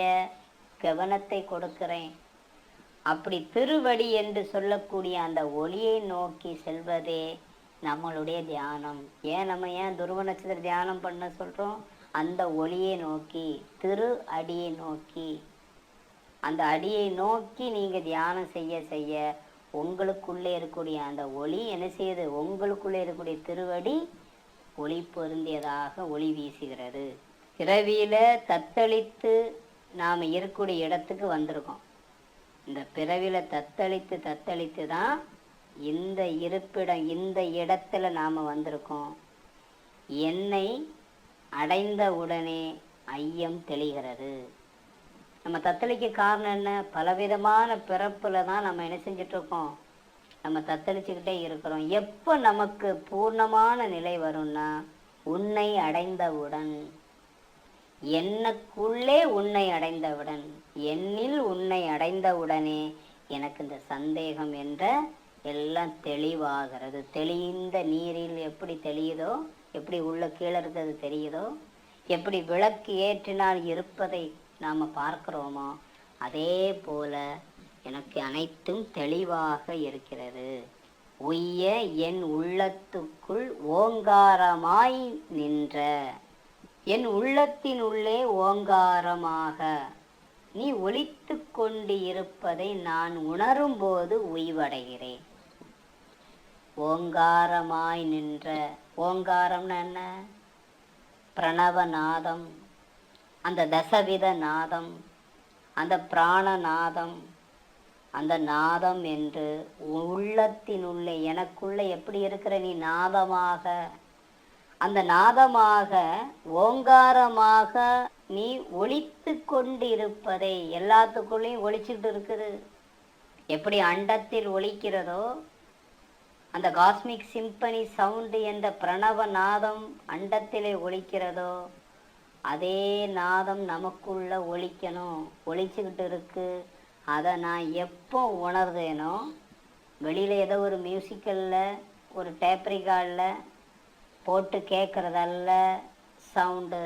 கவனத்தை கொடுக்கிறேன். அப்படி திருவடி என்று சொல்லக்கூடிய அந்த ஒளியை நோக்கி செல்வதே நம்மளுடைய தியானம். ஏன் துருவ நட்சத்திர தியானம் பண்ண சொல்கிறோம்? அந்த ஒளியை நோக்கி, திரு அடியை நோக்கி, அந்த அடியை நோக்கி நீங்கள் தியானம் செய்ய செய்ய உங்களுக்குள்ளே இருக்கக்கூடிய அந்த ஒளி என்ன செய்யுது? உங்களுக்குள்ளே இருக்கக்கூடிய திருவடி ஒளி பொருந்தியதாக ஒளி வீசுகிறது. பிறவியில் தத்தளித்து நாம் இருக்கக்கூடிய இடத்துக்கு வந்திருக்கோம். இந்த பிறவியில் தத்தளித்து தான் இந்த இருப்பிடம், இந்த இடத்துல நாம் வந்திருக்கோம். என்னை அடைந்த உடனே ஐயம் தெளிகிறது. நம்ம தத்தளிக்க காரணம் என்ன? பலவிதமான பிறப்புல தான் நம்ம என்ன செஞ்சிட்ருக்கோம்? நம்ம தத்தளிச்சுக்கிட்டே இருக்கிறோம். எப்போ நமக்கு பூர்ணமான நிலை வரும்னா, உன்னை அடைந்தவுடன், என்னக்குள்ளே உன்னை அடைந்தவுடன், என்னில் உன்னை அடைந்தவுடனே எனக்கு இந்த சந்தேகம் என்ற எல்லாம் தெளிவாகிறது. தெளிந்த நீரில் எப்படி தெளியுதோ, எப்படி உள்ள கீழே இருக்கிறது தெரியுதோ, எப்படி விளக்கு ஏற்றினால் இருப்பதை நாம் பார்க்கிறோமோ, அதே போல எனக்கு அனைத்தும் தெளிவாக இருக்கிறது. உய்ய என் உள்ளத்துக்குள் ஓங்காரமாய் நின்ற, என் உள்ளத்தின் உள்ளே ஓங்காரமாக நீ ஒலித்து கொண்டு இருப்பதை நான் உணரும் போது உய்வடைகிறேன். ஓங்காரமாய் நின்ற, ஓங்காரம்னு என்ன? பிரணவநாதம், அந்த தசவித நாதம், அந்த பிராணநாதம், அந்த நாதம் என்று உள்ளத்தினுள்ளே எனக்குள்ளே எப்படி இருக்கிற நீ நாதமாக, அந்த நாதமாக ஓங்காரமாக நீ ஒலித்து கொண்டு இருப்பதை, எல்லாத்துக்குள்ளேயும் ஒலிச்சுட்டு இருக்குது. எப்படி அண்டத்தில் ஒலிக்கிறதோ, அந்த காஸ்மிக் சிம்பனி சவுண்டு என்ற பிரணவ நாதம் அண்டத்திலே ஒலிக்கிறதோ, அதே நாதம் நமக்குள்ள ஒலிக்கணும், ஒலிச்சுக்கிட்டு இருக்கு. அதை நான் எப்போ உணர்ந்தேனோ, வெளியில் ஏதோ ஒரு மியூசிக்கலில் ஒரு டேப்ரிகார்டில் போட்டு கேட்குறதல்ல சவுண்டு,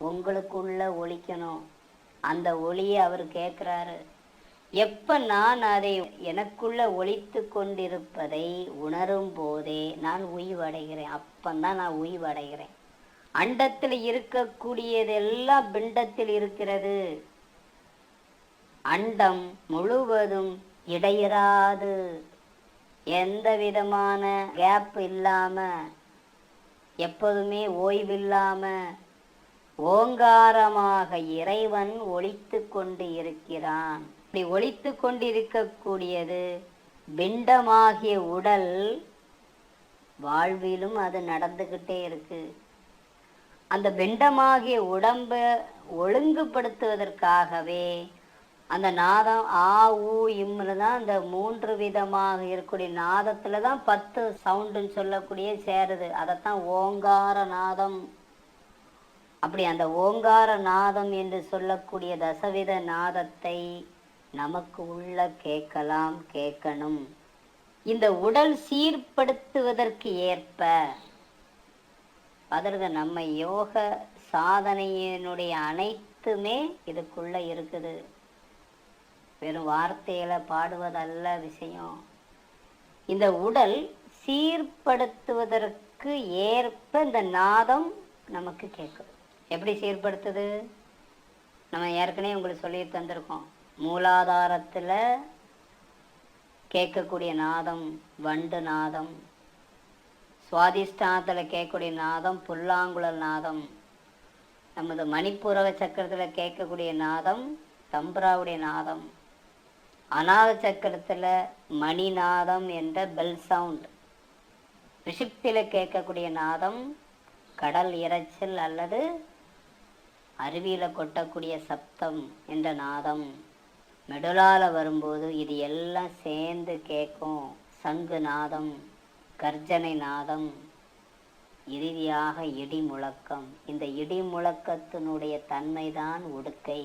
உங்களுக்குள்ள ஒலிக்கணும். அந்த ஒளியை அவர் கேட்குறாரு. எப்போ நான் அதை எனக்குள்ள ஒலித்து கொண்டிருப்பதை உணரும் போதே நான் உய்வடைகிறேன். அப்பந்தான் நான் உய்வடைகிறேன். அண்டத்தில் இருக்கக்கூடியதெல்லாம் பிண்டத்தில் இருக்கிறது. அண்டம் முழுவதும் இடையிறாது, எந்த விதமான கேப் இல்லாம, எப்போதுமே ஓய்வில்லாம ஓங்காரமாக இறைவன் ஒலித்து கொண்டு இருக்கிறான். இப்படி ஒலித்து கொண்டிருக்கக்கூடியது பிண்டமாகிய உடல் வாழ்விலும் அது நடந்துகிட்டே இருக்கு. அந்த பிண்டமாகிய உடம்பை ஒழுங்குபடுத்துவதற்காகவே அந்த நாதம் ஆ ஊ இம்முன்னு தான், அந்த 3 விதமாக இருக்கக்கூடிய நாதத்தில் தான் 10 சவுண்டுன்னு சொல்லக்கூடிய சேருது. அதைத்தான் ஓங்கார நாதம். அப்படி அந்த ஓங்கார நாதம் என்று சொல்லக்கூடிய தசவித நாதத்தை நமக்கு உள்ள கேட்கலாம், கேட்கணும். இந்த உடல் சீர்படுத்துவதற்கு ஏற்ப அதற்கு நம்ம யோக சாதனையினுடைய அனைத்துமே இதுக்குள்ள இருக்குது. வெறும் வார்த்தையில பாடுவதல்ல விஷயம். இந்த உடல் சீர்படுத்துவதற்கு ஏற்ப இந்த நாதம் நமக்கு கேட்குது. எப்படி சீர்படுத்துது? நம்ம ஏற்கனவே உங்களுக்கு சொல்லி தந்திருக்கோம். மூலாதாரத்தில் கேட்கக்கூடிய நாதம் வண்டு நாதம், சுவாதிஷ்டானத்தில் கேட்கக்கூடிய நாதம் புல்லாங்குழல் நாதம், நமது மணிப்பூரக சக்கரத்தில் கேட்கக்கூடிய நாதம் தம்புராவுடைய நாதம், அநாத சக்கரத்தில் மணிநாதம் என்ற பெல் சவுண்ட், ரிஷிப்தியில் கேட்கக்கூடிய நாதம் கடல் இரைச்சல் அல்லது அருவியில் கொட்டக்கூடிய சப்தம் என்ற நாதம், மெடுலால வரும்போது இது எல்லாம் சேர்ந்து கேட்கும் சங்கு நாதம், கர்ஜனை நாதம், இறுதியாக இடி முழக்கம். இந்த இடி முழக்கத்தினுடைய தன்மைதான் உடுக்கை.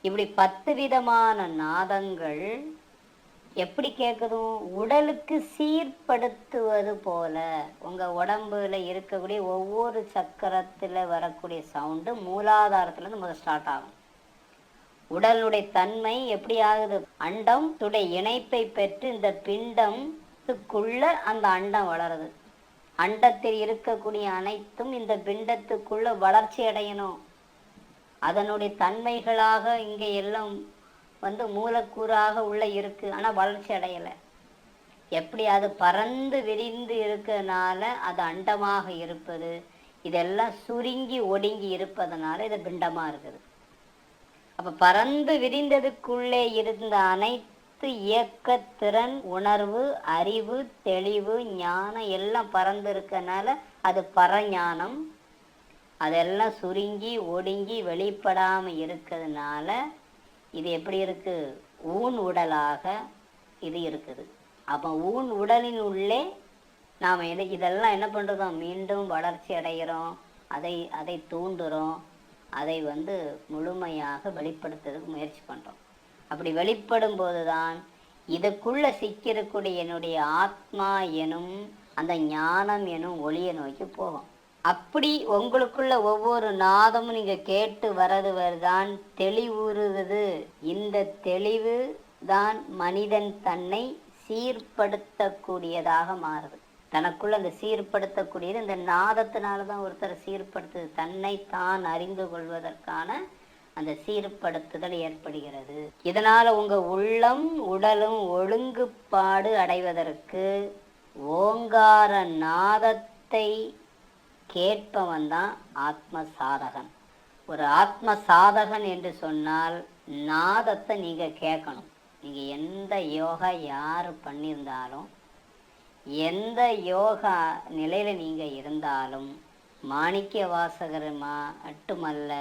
இப்படி 10 விதமான நாதங்கள் எப்படி கேட்குதும்? உடலுக்கு சீர்படுத்துவது போல உங்கள் உடம்புல இருக்கக்கூடிய ஒவ்வொரு சக்கரத்தில் வரக்கூடிய சவுண்டு மூலாதாரத்துலேருந்து முதல் ஸ்டார்ட் ஆகும். உடலுடைய தன்மை எப்படி ஆகுது? அண்டம் துடை இணைப்பை பெற்று இந்த பிண்டத்துக்குள்ள அந்த அண்டம் வளருது. அண்டத்தில் இருக்கக்கூடிய அனைத்தும் இந்த பிண்டத்துக்குள்ள வளர்ச்சி அடையணும். அதனுடைய தன்மைகளாக இங்கே எல்லாம் மூலக்கூறாக உள்ள இருக்கு, ஆனா வளர்ச்சி அடையலை. எப்படி அது பறந்து விரிந்து இருக்கனால அது அண்டமாக இருப்பது, இதெல்லாம் சுருங்கி ஒடுங்கி இருப்பதனால இது பிண்டமா இருக்குது. அப்ப பறந்து விரிந்ததுக்குள்ளே இருந்த அனைத்து இயக்கத்திறன், உணர்வு, அறிவு, தெளிவு, ஞானம் எல்லாம் பறந்து இருக்கனால அது பரஞானம். அதெல்லாம் சுருங்கி ஒடுங்கி வெளிப்படாம இருக்கிறதுனால இது எப்படி இருக்கு? ஊன் உடலாக இது இருக்குது. அப்போ ஊன் உடலின் உள்ளே நாம் இதெல்லாம் என்ன பண்ணுறோம்? மீண்டும் வளர்ச்சி அடைகிறோம், அதை தூண்டுறோம், அதை முழுமையாக வெளிப்படுத்துறதுக்கு முயற்சி பண்ணுறோம். அப்படி வெளிப்படும் போது தான் இதுக்குள்ளே சிக்கிருக்கூடிய என்னுடைய ஆத்மா எனும் அந்த ஞானம் எனும் ஒளியை நோக்கி போகும். அப்படி உங்களுக்குள்ள ஒவ்வொரு நாதமும் நீங்கள் கேட்டு வருதான் தெளிவுறுவது. இந்த தெளிவு தான் மனிதன் தன்னை சீர்படுத்தக்கூடியதாக மாறுது. தனக்குள்ள அந்த சீர்படுத்தக்கூடியது இந்த நாதத்தினால தான் ஒருத்தர் சீர்படுத்துது. தன்னை தான் அறிந்து கொள்வதற்கான அந்த சீர்படுத்துதல் ஏற்படுகிறது. இதனால உங்க உள்ளம் உடலும் ஒழுங்குபாடு அடைவதற்கு ஓங்கார நாதத்தை கேட்பவன் தான் ஆத்ம சாதகன். ஒரு ஆத்ம சாதகன் என்று சொன்னால் நாதத்தை நீங்க கேட்கணும். நீங்க எந்த யோகா யார் பண்ணியிருந்தாலும், எந்த யோகா நிலையில நீங்க இருந்தாலும், மாணிக்க வாசகர் மட்டுமல்ல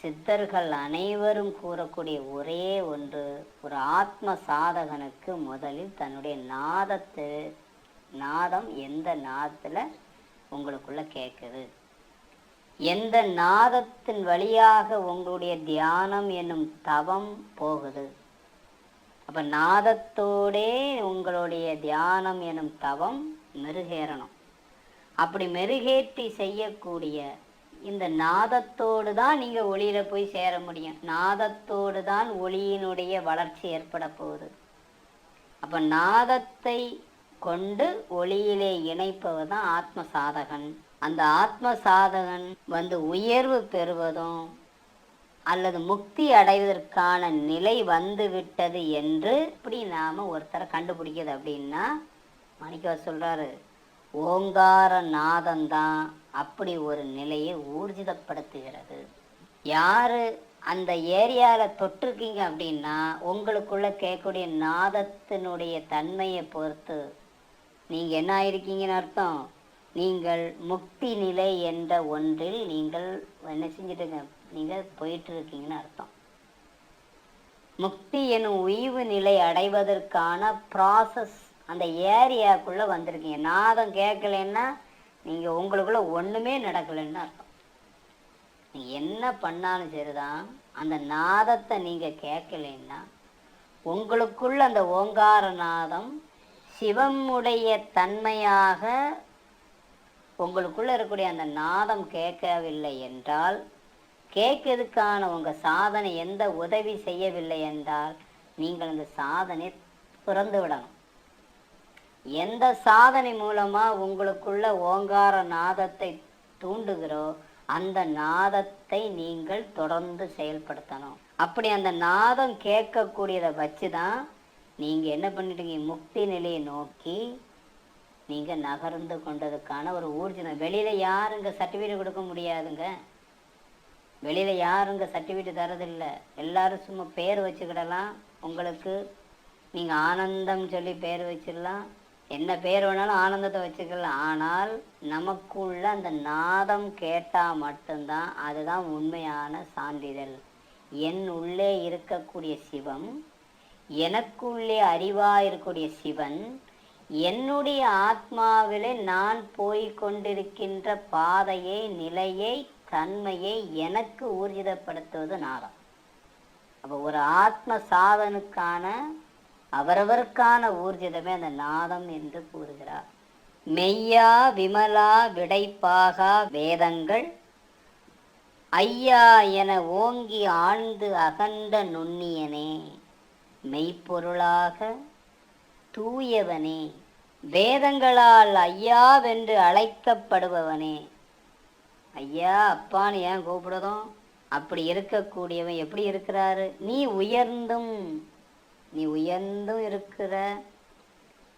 சித்தர்கள் அனைவரும் கூறக்கூடிய ஒரே ஒன்று, ஒரு ஆத்ம சாதகனுக்கு முதலில் தன்னுடைய நாதம் எந்த நாதத்துல உங்களுக்குள்ள கேட்குது, எந்த நாதத்தின் வழியாக உங்களுடைய தியானம் என்னும் தவம் போகுது. அப்ப நாதத்தோடே உங்களுடைய தியானம் எனும் தவம் மெருகேறணும். அப்படி மெருகேற்றி செய்யக்கூடிய இந்த நாதத்தோடு தான் நீங்க ஒளியில போய் சேர முடியும். நாதத்தோடு தான் ஒளியினுடைய வளர்ச்சி ஏற்பட போகுது. அப்ப நாதத்தை கொண்டு ஒளியிலே இணைப்பவர் தான் ஆத்ம சாதகன். அந்த ஆத்ம சாதகன் உயர்வு பெறுவதும் அல்லது முக்தி அடைவதற்கான நிலை வந்து விட்டது என்று இப்படி நாம ஒருத்தரை கண்டுபிடிக்கிறது அப்படின்னா, மாணிக்கவாசகர் சொல்றாரு, ஓங்கார நாதம்தான் அப்படி ஒரு நிலையை ஊர்ஜிதப்படுத்துகிறது. யாரு அந்த ஏரியாவில் தொட்டிருக்கீங்க அப்படின்னா உங்களுக்குள்ள கேட்கக்கூடிய நாதத்தினுடைய தன்மையை பொறுத்து நீங்கள் என்ன ஆயிருக்கீங்கன்னு அர்த்தம். நீங்கள் முக்தி நிலை என்ற ஒன்றில் நீங்கள் என்ன செஞ்சுட்டுங்க, நீங்கள் போயிட்டு இருக்கீங்கன்னு அர்த்தம். முக்தி எனும் உய்வு நிலை அடைவதற்கான ப்ராசஸ் அந்த ஏரியாக்குள்ளே வந்திருக்கீங்க. நாதம் கேட்கலன்னா நீங்கள் உங்களுக்குள்ள ஒன்றுமே நடக்கலைன்னு அர்த்தம். நீங்கள் என்ன பண்ணாலும் சரிதான், அந்த நாதத்தை நீங்கள் கேட்கலைன்னா உங்களுக்குள்ள அந்த ஓங்கார நாதம் சிவமுடைய தன்மையாக உங்களுக்குள்ள இருக்கக்கூடிய அந்த நாதம் கேட்கவில்லை என்றால், கேட்கறதுக்கான உங்கள் சாதனை எந்த உதவி செய்யவில்லை என்றால் நீங்கள் அந்த சாதனை துறந்து விடணும். எந்த சாதனை மூலமாக உங்களுக்குள்ள ஓங்கார நாதத்தை தூண்டுகிறோ அந்த நாதத்தை நீங்கள் தொடர்ந்து செயல்படுத்தணும். அப்படி அந்த நாதம் கேட்கக்கூடியதை வச்சு தான் நீங்கள் என்ன பண்ணிட்டீங்க, முக்தி நிலையை நோக்கி நீங்கள் நகர்ந்து கொண்டதுக்கான ஒரு ஊர்ஜிதம். வெளியில் யாருங்க சர்டிஃபிகேட் கொடுக்க முடியாதுங்க. வெளியில் யாருங்க சர்டிஃபிகேட் தரதில்லை. எல்லாரும் சும்மா பேர் வச்சுக்கிடலாம். உங்களுக்கு நீங்கள் ஆனந்தம் சொல்லி பேர் வச்சிடலாம், என்ன பேர் வேணாலும் ஆனந்தத்தை வச்சுக்கலாம். ஆனால் நமக்குள்ள அந்த நாதம் கேட்டால் மட்டும்தான் அதுதான் உண்மையான சான்றிதழ். என் உள்ளே இருக்கக்கூடிய சிவம், எனக்குள்ளே அறிவாக இருக்கக்கூடிய சிவன், என்னுடைய ஆத்மாவிலே நான் போய்கொண்டிருக்கின்ற பாதையை, நிலையை, தன்மையை எனக்கு ஊர்ஜிதப்படுத்துவது நாதம். அப்போ ஒரு ஆத்ம சாதனுக்கான அவரவருக்கான ஊர்ஜிதமே அந்த நாதம் என்று கூறுகிறார். மெய்யா விமலா விடைப்பாகா வேதங்கள் ஐயா என ஓங்கி ஆழ்ந்து அகண்ட நுண்ணியனே, மெய்ப்பொருளாக தூயவனே, வேதங்களால் ஐயாவென்று அழைக்கப்படுபவனே. ஐயா அப்பான்னு ஏன் கூப்பிடுறோம்? அப்படி இருக்கக்கூடியவன் எப்படி இருக்கிறாரு? நீ உயர்ந்தும் இருக்கிற,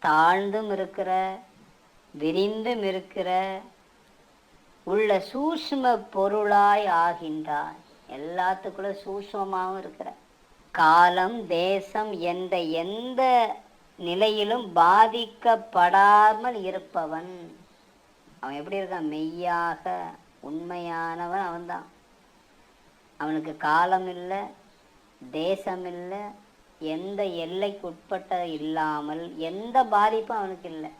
தாழ்ந்தும் இருக்கிற, விரிந்தும் இருக்கிற, உள்ள சூஷ்ம பொருளாய் ஆகின்றாய். எல்லாத்துக்குள்ள சூஷ்மமாகவும் இருக்கிற. காலம் தேசம் என்ற எந்த நிலையிலும் பாதிக்கப்படாமல் இருப்பவன். அவன் எப்படி இருக்கான்? மெய்யாக உண்மையானவன் அவன்தான். அவனுக்கு காலம் இல்லை, தேசம் இல்லை, எந்த எல்லைக்கு உட்பட்ட இல்லாமல் எந்த பாதிப்பும் அவனுக்கு இல்லை.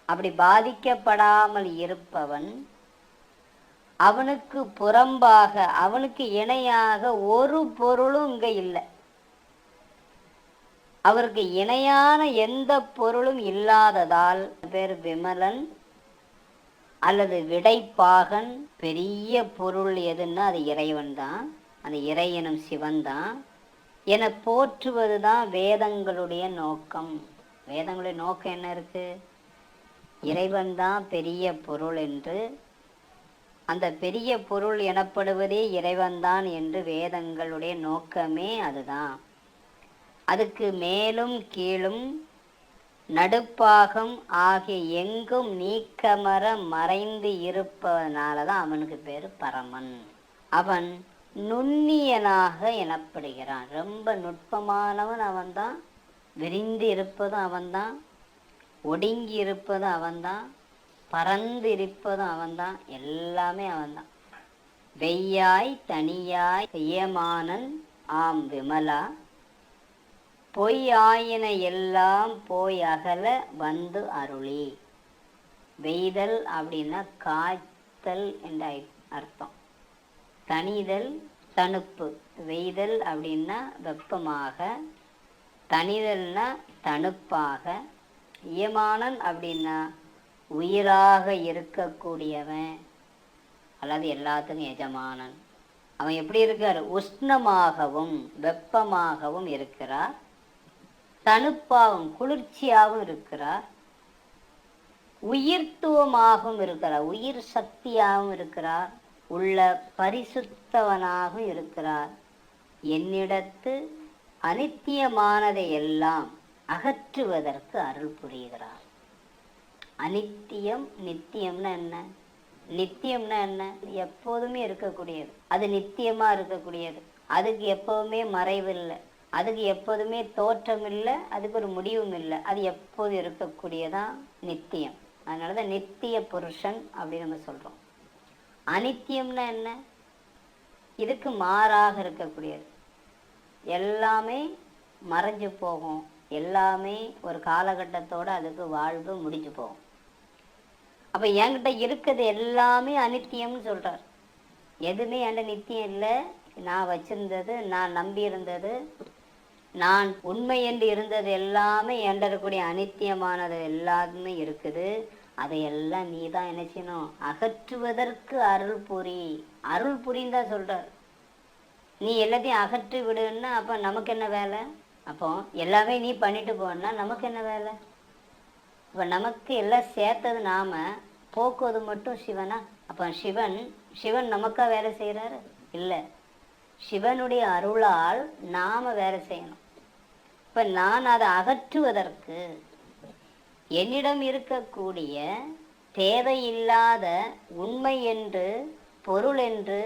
அப்படி பாதிக்கப்படாமல் இருப்பவன், அவனுக்கு புறம்பாக அவனுக்கு இணையாக ஒரு பொருளும் இங்க இல்லை. அவருக்கு இணையான எந்த பொருளும் இல்லாததால் பேர் விமலன் அல்லது விடைப்பாகன். பெரிய பொருள் எதுன்னா அது இறைவன் தான், அந்த இறையனும் சிவன் தான் என போற்றுவது தான் வேதங்களுடைய நோக்கம். வேதங்களுடைய நோக்கம் என்ன இருக்கு? இறைவன் தான் பெரிய பொருள் என்று, அந்த பெரிய பொருள் எனப்படுவதே இறைவன்தான் என்று வேதங்களுடைய நோக்கமே அதுதான். அதுக்கு மேலும் கீழும் நடுப்பாகம் ஆகிய எங்கும் நீக்கமர மறைந்து இருப்பதனால தான் அவனுக்கு பேர் பரமன். அவன் நுண்ணியனாக எனப்படுகிறான். ரொம்ப நுட்பமானவன் அவன்தான். விரிந்து இருப்பதும் அவன்தான், ஒடுங்கி இருப்பதும் அவன்தான், பறந்து இருப்பதும் அவன்தான், எல்லாமே அவன்தான். வெய்யாய் தனியாய் ஏமானன் ஆம் விமலா, பொய் ஆயின எல்லாம் போய் அகல வந்து அருளி. வெய்தல் அப்படின்னா காய்த்தல் என்ற அர்த்தம். தனிதல் தணுப்பு. வெய்தல் அப்படின்னா வெப்பமாக, தனிதல்னா தணுப்பாக, இயமானன் அப்படின்னா உயிராக இருக்கக்கூடியவன், அல்லது எல்லாத்துக்கும் எஜமானன். அவன் எப்படி இருக்கார்? உஷ்ணமாகவும் வெப்பமாகவும் இருக்கிறார், தணுப்பாகவும் குளிர்ச்சியாகவும் இருக்கிறார், உயிர்த்துவமாகவும் இருக்கிறார், உயிர் சக்தியாகவும் இருக்கிறார், உள்ள பரிசுத்தவனாகவும் இருக்கிறார். என்னிடத்து அனித்தியமானதை எல்லாம் அகற்றுவதற்கு அருள் புரிகிறார். அனித்தியம் நித்தியம்னா என்ன? நித்தியம்னா என்ன? எப்போதுமே இருக்கக்கூடியது. அது நித்தியமா இருக்கக்கூடியது. அதுக்கு எப்போதுமே மறைவு இல்லை, அதுக்கு எப்போதுமே தோற்றம் இல்லை, அதுக்கு ஒரு முடிவும் இல்லை. அது எப்போது இருக்கக்கூடியதான் நித்தியம். அதனாலதான் நித்திய புருஷன் அப்படின்னு நம்ம சொல்றோம். அனித்தியம்னா என்ன? இதுக்கு மாறாக இருக்கக்கூடியது. எல்லாமே மறைஞ்சு போகும், எல்லாமே ஒரு காலகட்டத்தோட அதுக்கு வாழ்வு முடிஞ்சு போகும். அப்ப என்கிட்ட இருக்கிறது எல்லாமே அனித்தியம்னு சொல்றார். எதுவுமே என்கிட்ட நித்தியம் இல்லை. நான் வச்சிருந்தது, நான் நம்பி இருந்தது, நான் உண்மை என்று இருந்தது எல்லாமே என்கிட்ட இருக்கக்கூடிய அனித்தியமானது எல்லாமே இருக்குது. அதையெல்லாம் நீ தான் என்ன செய்யணும்? அகற்றுவதற்கு அருள் புரி. அருள் புரிந்தா சொல்றார். நீ எல்லாத்தையும் அகற்றி விடுன்னா அப்ப நமக்கு என்ன வேலை? அப்போ எல்லாமே நீ பண்ணிட்டு போனா நமக்கு என்ன வேலை? அப்ப நமக்கு எல்லாம் சேர்த்தது நாம, போக்குவது மட்டும் சிவனா? அப்ப சிவன் நமக்கா வேலை செய்யறாரு? இல்லை, சிவனுடைய அருளால் நாம வேலை செய்யணும். இப்ப நான் அதை அகற்றுவதற்கு என்னிடம் இருக்கக்கூடிய தேவையில்லாத உண்மை என்று, பொருள் என்று,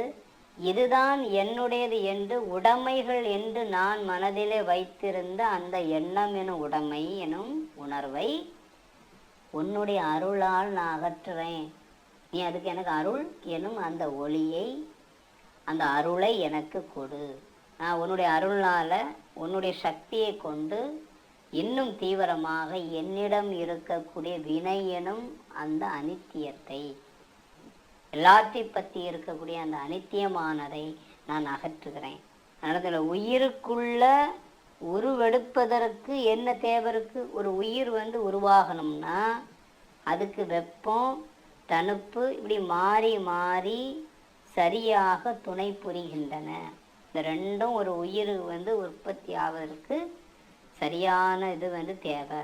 இதுதான் என்னுடையது என்று, உடைமைகள் என்று நான் மனதிலே வைத்திருந்த அந்த எண்ணம் எனும் உடைமை எனும் உணர்வை உன்னுடைய அருளால் நான் அகற்றுறேன். நீ அதுக்கு எனக்கு அருள் எனும் அந்த ஒளியை, அந்த அருளை எனக்கு கொடு. நான் உன்னுடைய அருள்னால, உன்னுடைய சக்தியை கொண்டு இன்னும் தீவிரமாக என்னிடம் இருக்கக்கூடிய வினை எனும் அந்த அனித்தியத்தை, எல்லாத்தையும் பற்றி இருக்கக்கூடிய அந்த அனித்தியமானதை நான் அகற்றுகிறேன். அதனால உயிருக்குள்ள உருவெடுப்பதற்கு என்ன தேவை இருக்கு? ஒரு உயிர் உருவாகணும்னா அதுக்கு வெப்பம், தணுப்பு இப்படி மாறி மாறி சரியாக துணை புரிகின்றன. இந்த ரெண்டும் ஒரு உயிர் உற்பத்தி ஆவதற்கு சரியான இது தேவை.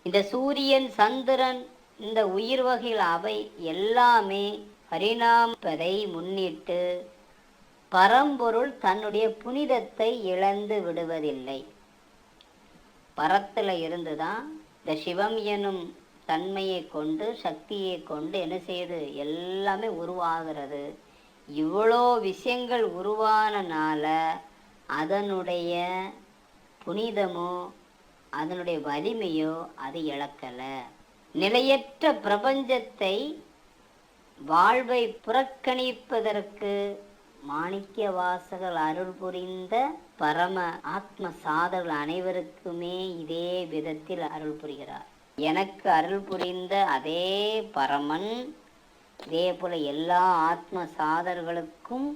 இந்த சூரியன், சந்திரன், இந்த உயிர் வகைகள் அவை எல்லாமே பரிணாமத்தை முன்னிட்டு பரம்பொருள் தன்னுடைய புனிதத்தை இழந்து விடுவதில்லை. பரத்தில் இருந்துதான் இந்த சிவம் எனும் தன்மையை கொண்டு, சக்தியை கொண்டு என்ன செய்யுது, எல்லாமே உருவாகிறது. இவ்வளோ விஷயங்கள் உருவானனால அதனுடைய புனிதமோ அதனுடைய வலிமையோ அது இழக்கலை. நிலையற்ற பிரபஞ்சத்தை வாழ்வை புறக்கணிப்பதற்கு மாணிக்க வாசகர் அருள் புரிந்த பரம ஆத்ம சாதகர்கள் அனைவருக்குமே இதே விதத்தில் அருள் புரிகிறார். எனக்கு அருள் புரிந்த அதே பரமன் இதே போல எல்லா ஆத்ம சாதகர்களுக்கும்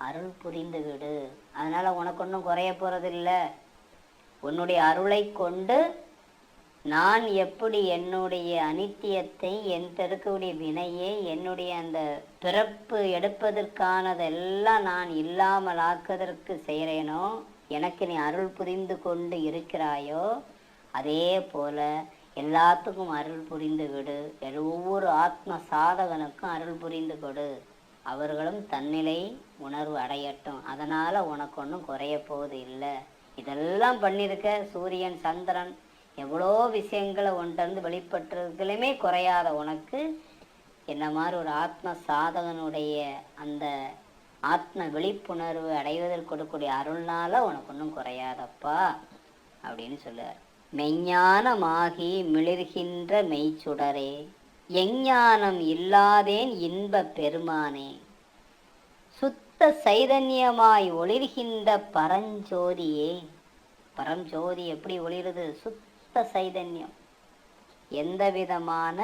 அருள் புரிந்து விடு. அதனால உனக்கு ஒன்றும் குறைய போறதில்லை. உன்னுடைய அருளை கொண்டு நான் எப்படி என்னுடைய அனித்தியத்தை, என் இருக்கக்கூடிய வினையை, என்னுடைய அந்த பிறப்பு எடுப்பதற்கானதெல்லாம் நான் இல்லாமல் ஆக்குவதற்கு செய்கிறேனோ, எனக்கு நீ அருள் புரிந்து கொண்டு இருக்கிறாயோ, அதே போல எல்லாத்துக்கும் அருள் புரிந்து விடு. ஒவ்வொரு ஆத்ம சாதகனுக்கும் அருள் புரிந்து கொடு. அவர்களும் தன்னிலை உணர்வு அடையட்டும். அதனால் உனக்கு ஒன்றும் குறைய போவது இல்லை. இதெல்லாம் பண்ணியிருக்க சூரியன், சந்திரன், எவ்வளோ விஷயங்களை ஒன்றிருந்து வெளிப்பட்டிருக்கலுமே குறையாத உனக்கு என்ன மாதிரி ஒரு ஆத்ம சாதகனுடைய அந்த ஆத்ம விழிப்புணர்வு அடைவதில் கொடுக்கக்கூடிய அருள்னால உனக்கு ஒன்றும் குறையாதப்பா அப்படின்னு சொல்லுவார். மெஞ்ஞானமாகி மிளிர்கின்ற மெய்ச்சுடரே, எஞ்ஞானம் இல்லாதேன் இன்ப பெருமானே, சுத்த சைதன்யமாய் ஒளிர்கின்ற பரஞ்சோதியே. பரஞ்சோதி எப்படி ஒளிருது? சுத்த சைதன்யம், எந்த விதமான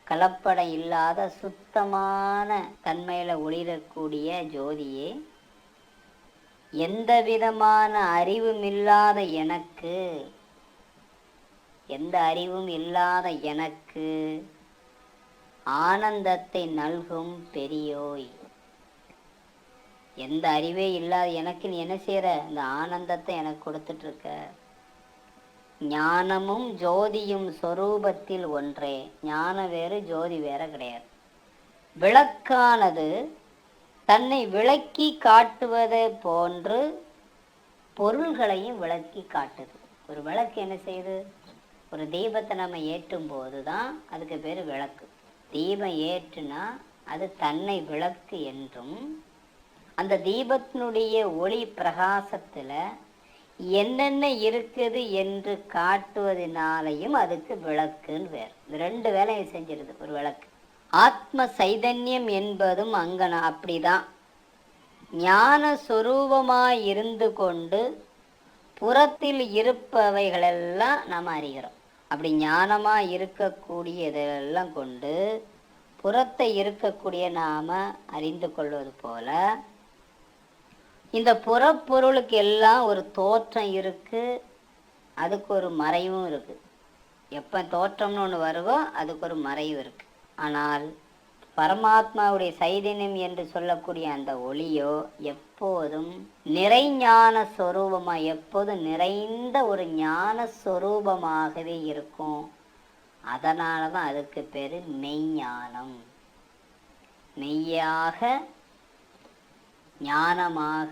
கலப்படம் இல்லாத சுத்தமான தன்மையில ஒளிரக்கூடிய ஜோதியே, எந்த விதமான அறிவும் இல்லாத எனக்கு, எந்த அறிவும் இல்லாத எனக்கு ஆனந்தத்தை நல்கும் பெரியோய். எந்த அறிவே இல்லாத எனக்கு நீ என்ன செய்யற? இந்த ஆனந்தத்தை எனக்கு கொடுத்துட்டு இருக்க. ஞானமும் ஜோதியும் சொரூபத்தில் ஒன்றே. ஞானம் வேறு, ஜோதி வேற கிடையாது. விளக்கானது தன்னை விளக்கி காட்டுவதை போன்று பொருள்களையும் விளக்கி காட்டுது. ஒரு விளக்கு என்ன செய்யுது? ஒரு தீபத்தை நம்ம ஏற்றும் போது தான் அதுக்கு பேர் விளக்கு. தீபம் ஏற்றுனா அது தன்னை விளக்கு என்றும், அந்த தீபத்தினுடைய ஒளி பிரகாசத்தில் என்னென்ன இருக்குது என்று காட்டுவதனாலையும் அதுக்கு விளக்குன்னு வேறு. இந்த ரெண்டு வேலையை செஞ்சிருது ஒரு விளக்கு. ஆத்ம சைதன்யம் என்பதும் அங்கன அப்படிதான். ஞான சொரூபமாய் இருந்து கொண்டு புறத்தில் இருப்பவைகளெல்லாம் நாம் அறிகிறோம். அப்படி ஞானமாக இருக்கக்கூடியதெல்லாம் கொண்டு புறத்தை இருக்கக்கூடிய நாம் அறிந்து கொள்வது போல இந்த புறப்பொருளுக்கு எல்லாம் ஒரு தோற்றம் இருக்குது, அதுக்கு ஒரு மறைவும் இருக்குது. எப்போ தோற்றம்னு ஒன்று வருவோ அதுக்கு ஒரு மறைவு இருக்குது. ஆனால் பரமாத்மாவுடைய சைதன்யம் என்று சொல்லக்கூடிய அந்த ஒளியோ எப்போதும் நிறைஞான ஸ்வரூபமாக, எப்போதும் நிறைந்த ஒரு ஞான ஸ்வரூபமாகவே இருக்கும். அதனால தான் அதுக்கு பேர் மெய்ஞானம். மெய்யாக, ஞானமாக,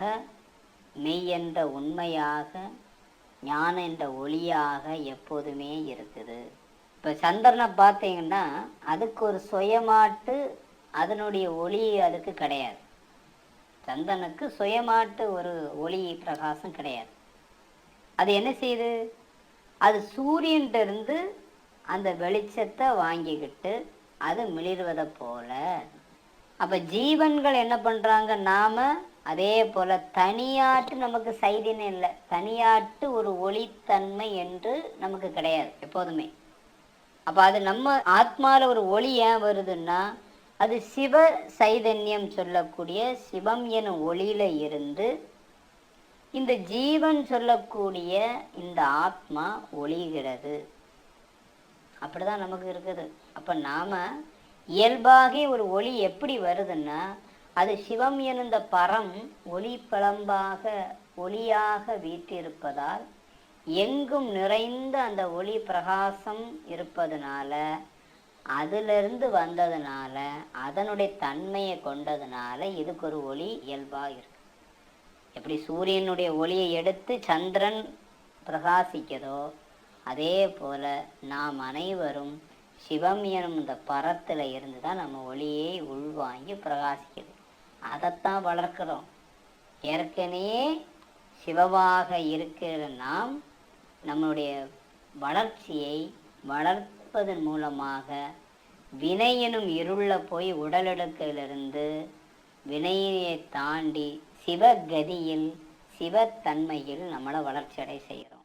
மெய் என்ற உண்மையாக, ஞானம் என்ற ஒளியாக எப்போதுமே இருக்குது. இப்போ சந்திரனை பார்த்தீங்கன்னா அதுக்கு ஒரு சுயமாட்டு அதனுடைய ஒளி அதுக்கு கிடையாது. சந்திரனுக்கு சுயமாட்டு ஒரு ஒளி பிரகாசம் கிடையாது. அது என்ன செய்யுது? அது சூரியன்கிட்ட அந்த வெளிச்சத்தை வாங்கிக்கிட்டு அது மிளிர்வதை போல. அப்போ ஜீவன்கள் என்ன பண்ணுறாங்க? நாம் அதே போல் தனியாட்டு நமக்கு சைதன்யம் இல்லை. தனியாட்டு ஒரு ஒளித்தன்மை என்று நமக்கு கிடையாது எப்போதுமே. அப்போ அது நம்ம ஆத்மாவில் ஒரு ஒளி ஏன் வருதுன்னா அது சிவ சைதன்யம் சொல்லக்கூடிய சிவம் எனும் ஒளியில் இருந்து இந்த ஜீவன் சொல்லக்கூடிய இந்த ஆத்மா ஒளிகிறது. அப்படிதான் நமக்கு இருக்குது. அப்போ நாம் இயல்பாக ஒரு ஒளி எப்படி வருதுன்னா அது சிவம் எனும் பரம் ஒளி பழம்பாக ஒளியாக வீற்றிருப்பதால் எங்கும் நிறைந்த அந்த ஒளி பிரகாசம் இருப்பதனால, அதிலிருந்து வந்ததுனால, அதனுடைய தன்மையை கொண்டதுனால இதுக்கு ஒரு ஒளி இயல்பா இருக்கு. எப்படி சூரியனுடைய ஒளியை எடுத்து சந்திரன் பிரகாசிக்கதோ, அதே போல நாம் அனைவரும் சிவம் எனும் இந்த பரத்தில் இருந்து தான் நம்ம ஒளியை உள்வாங்கி பிரகாசிக்குது. அதைத்தான் வளர்க்கிறோம். ஏற்கனவே சிவமாக இருக்கிற நாம் நம்முடைய வளர்ச்சியை வளர்ப்பதன் மூலமாக வினை எனும் இருள போய் உடலெடுக்கிலிருந்து வினையை தாண்டி சிவகதியில் சிவத்தன்மையில் நம்மளை வளர்ச்சி அடை செய்கிறோம்.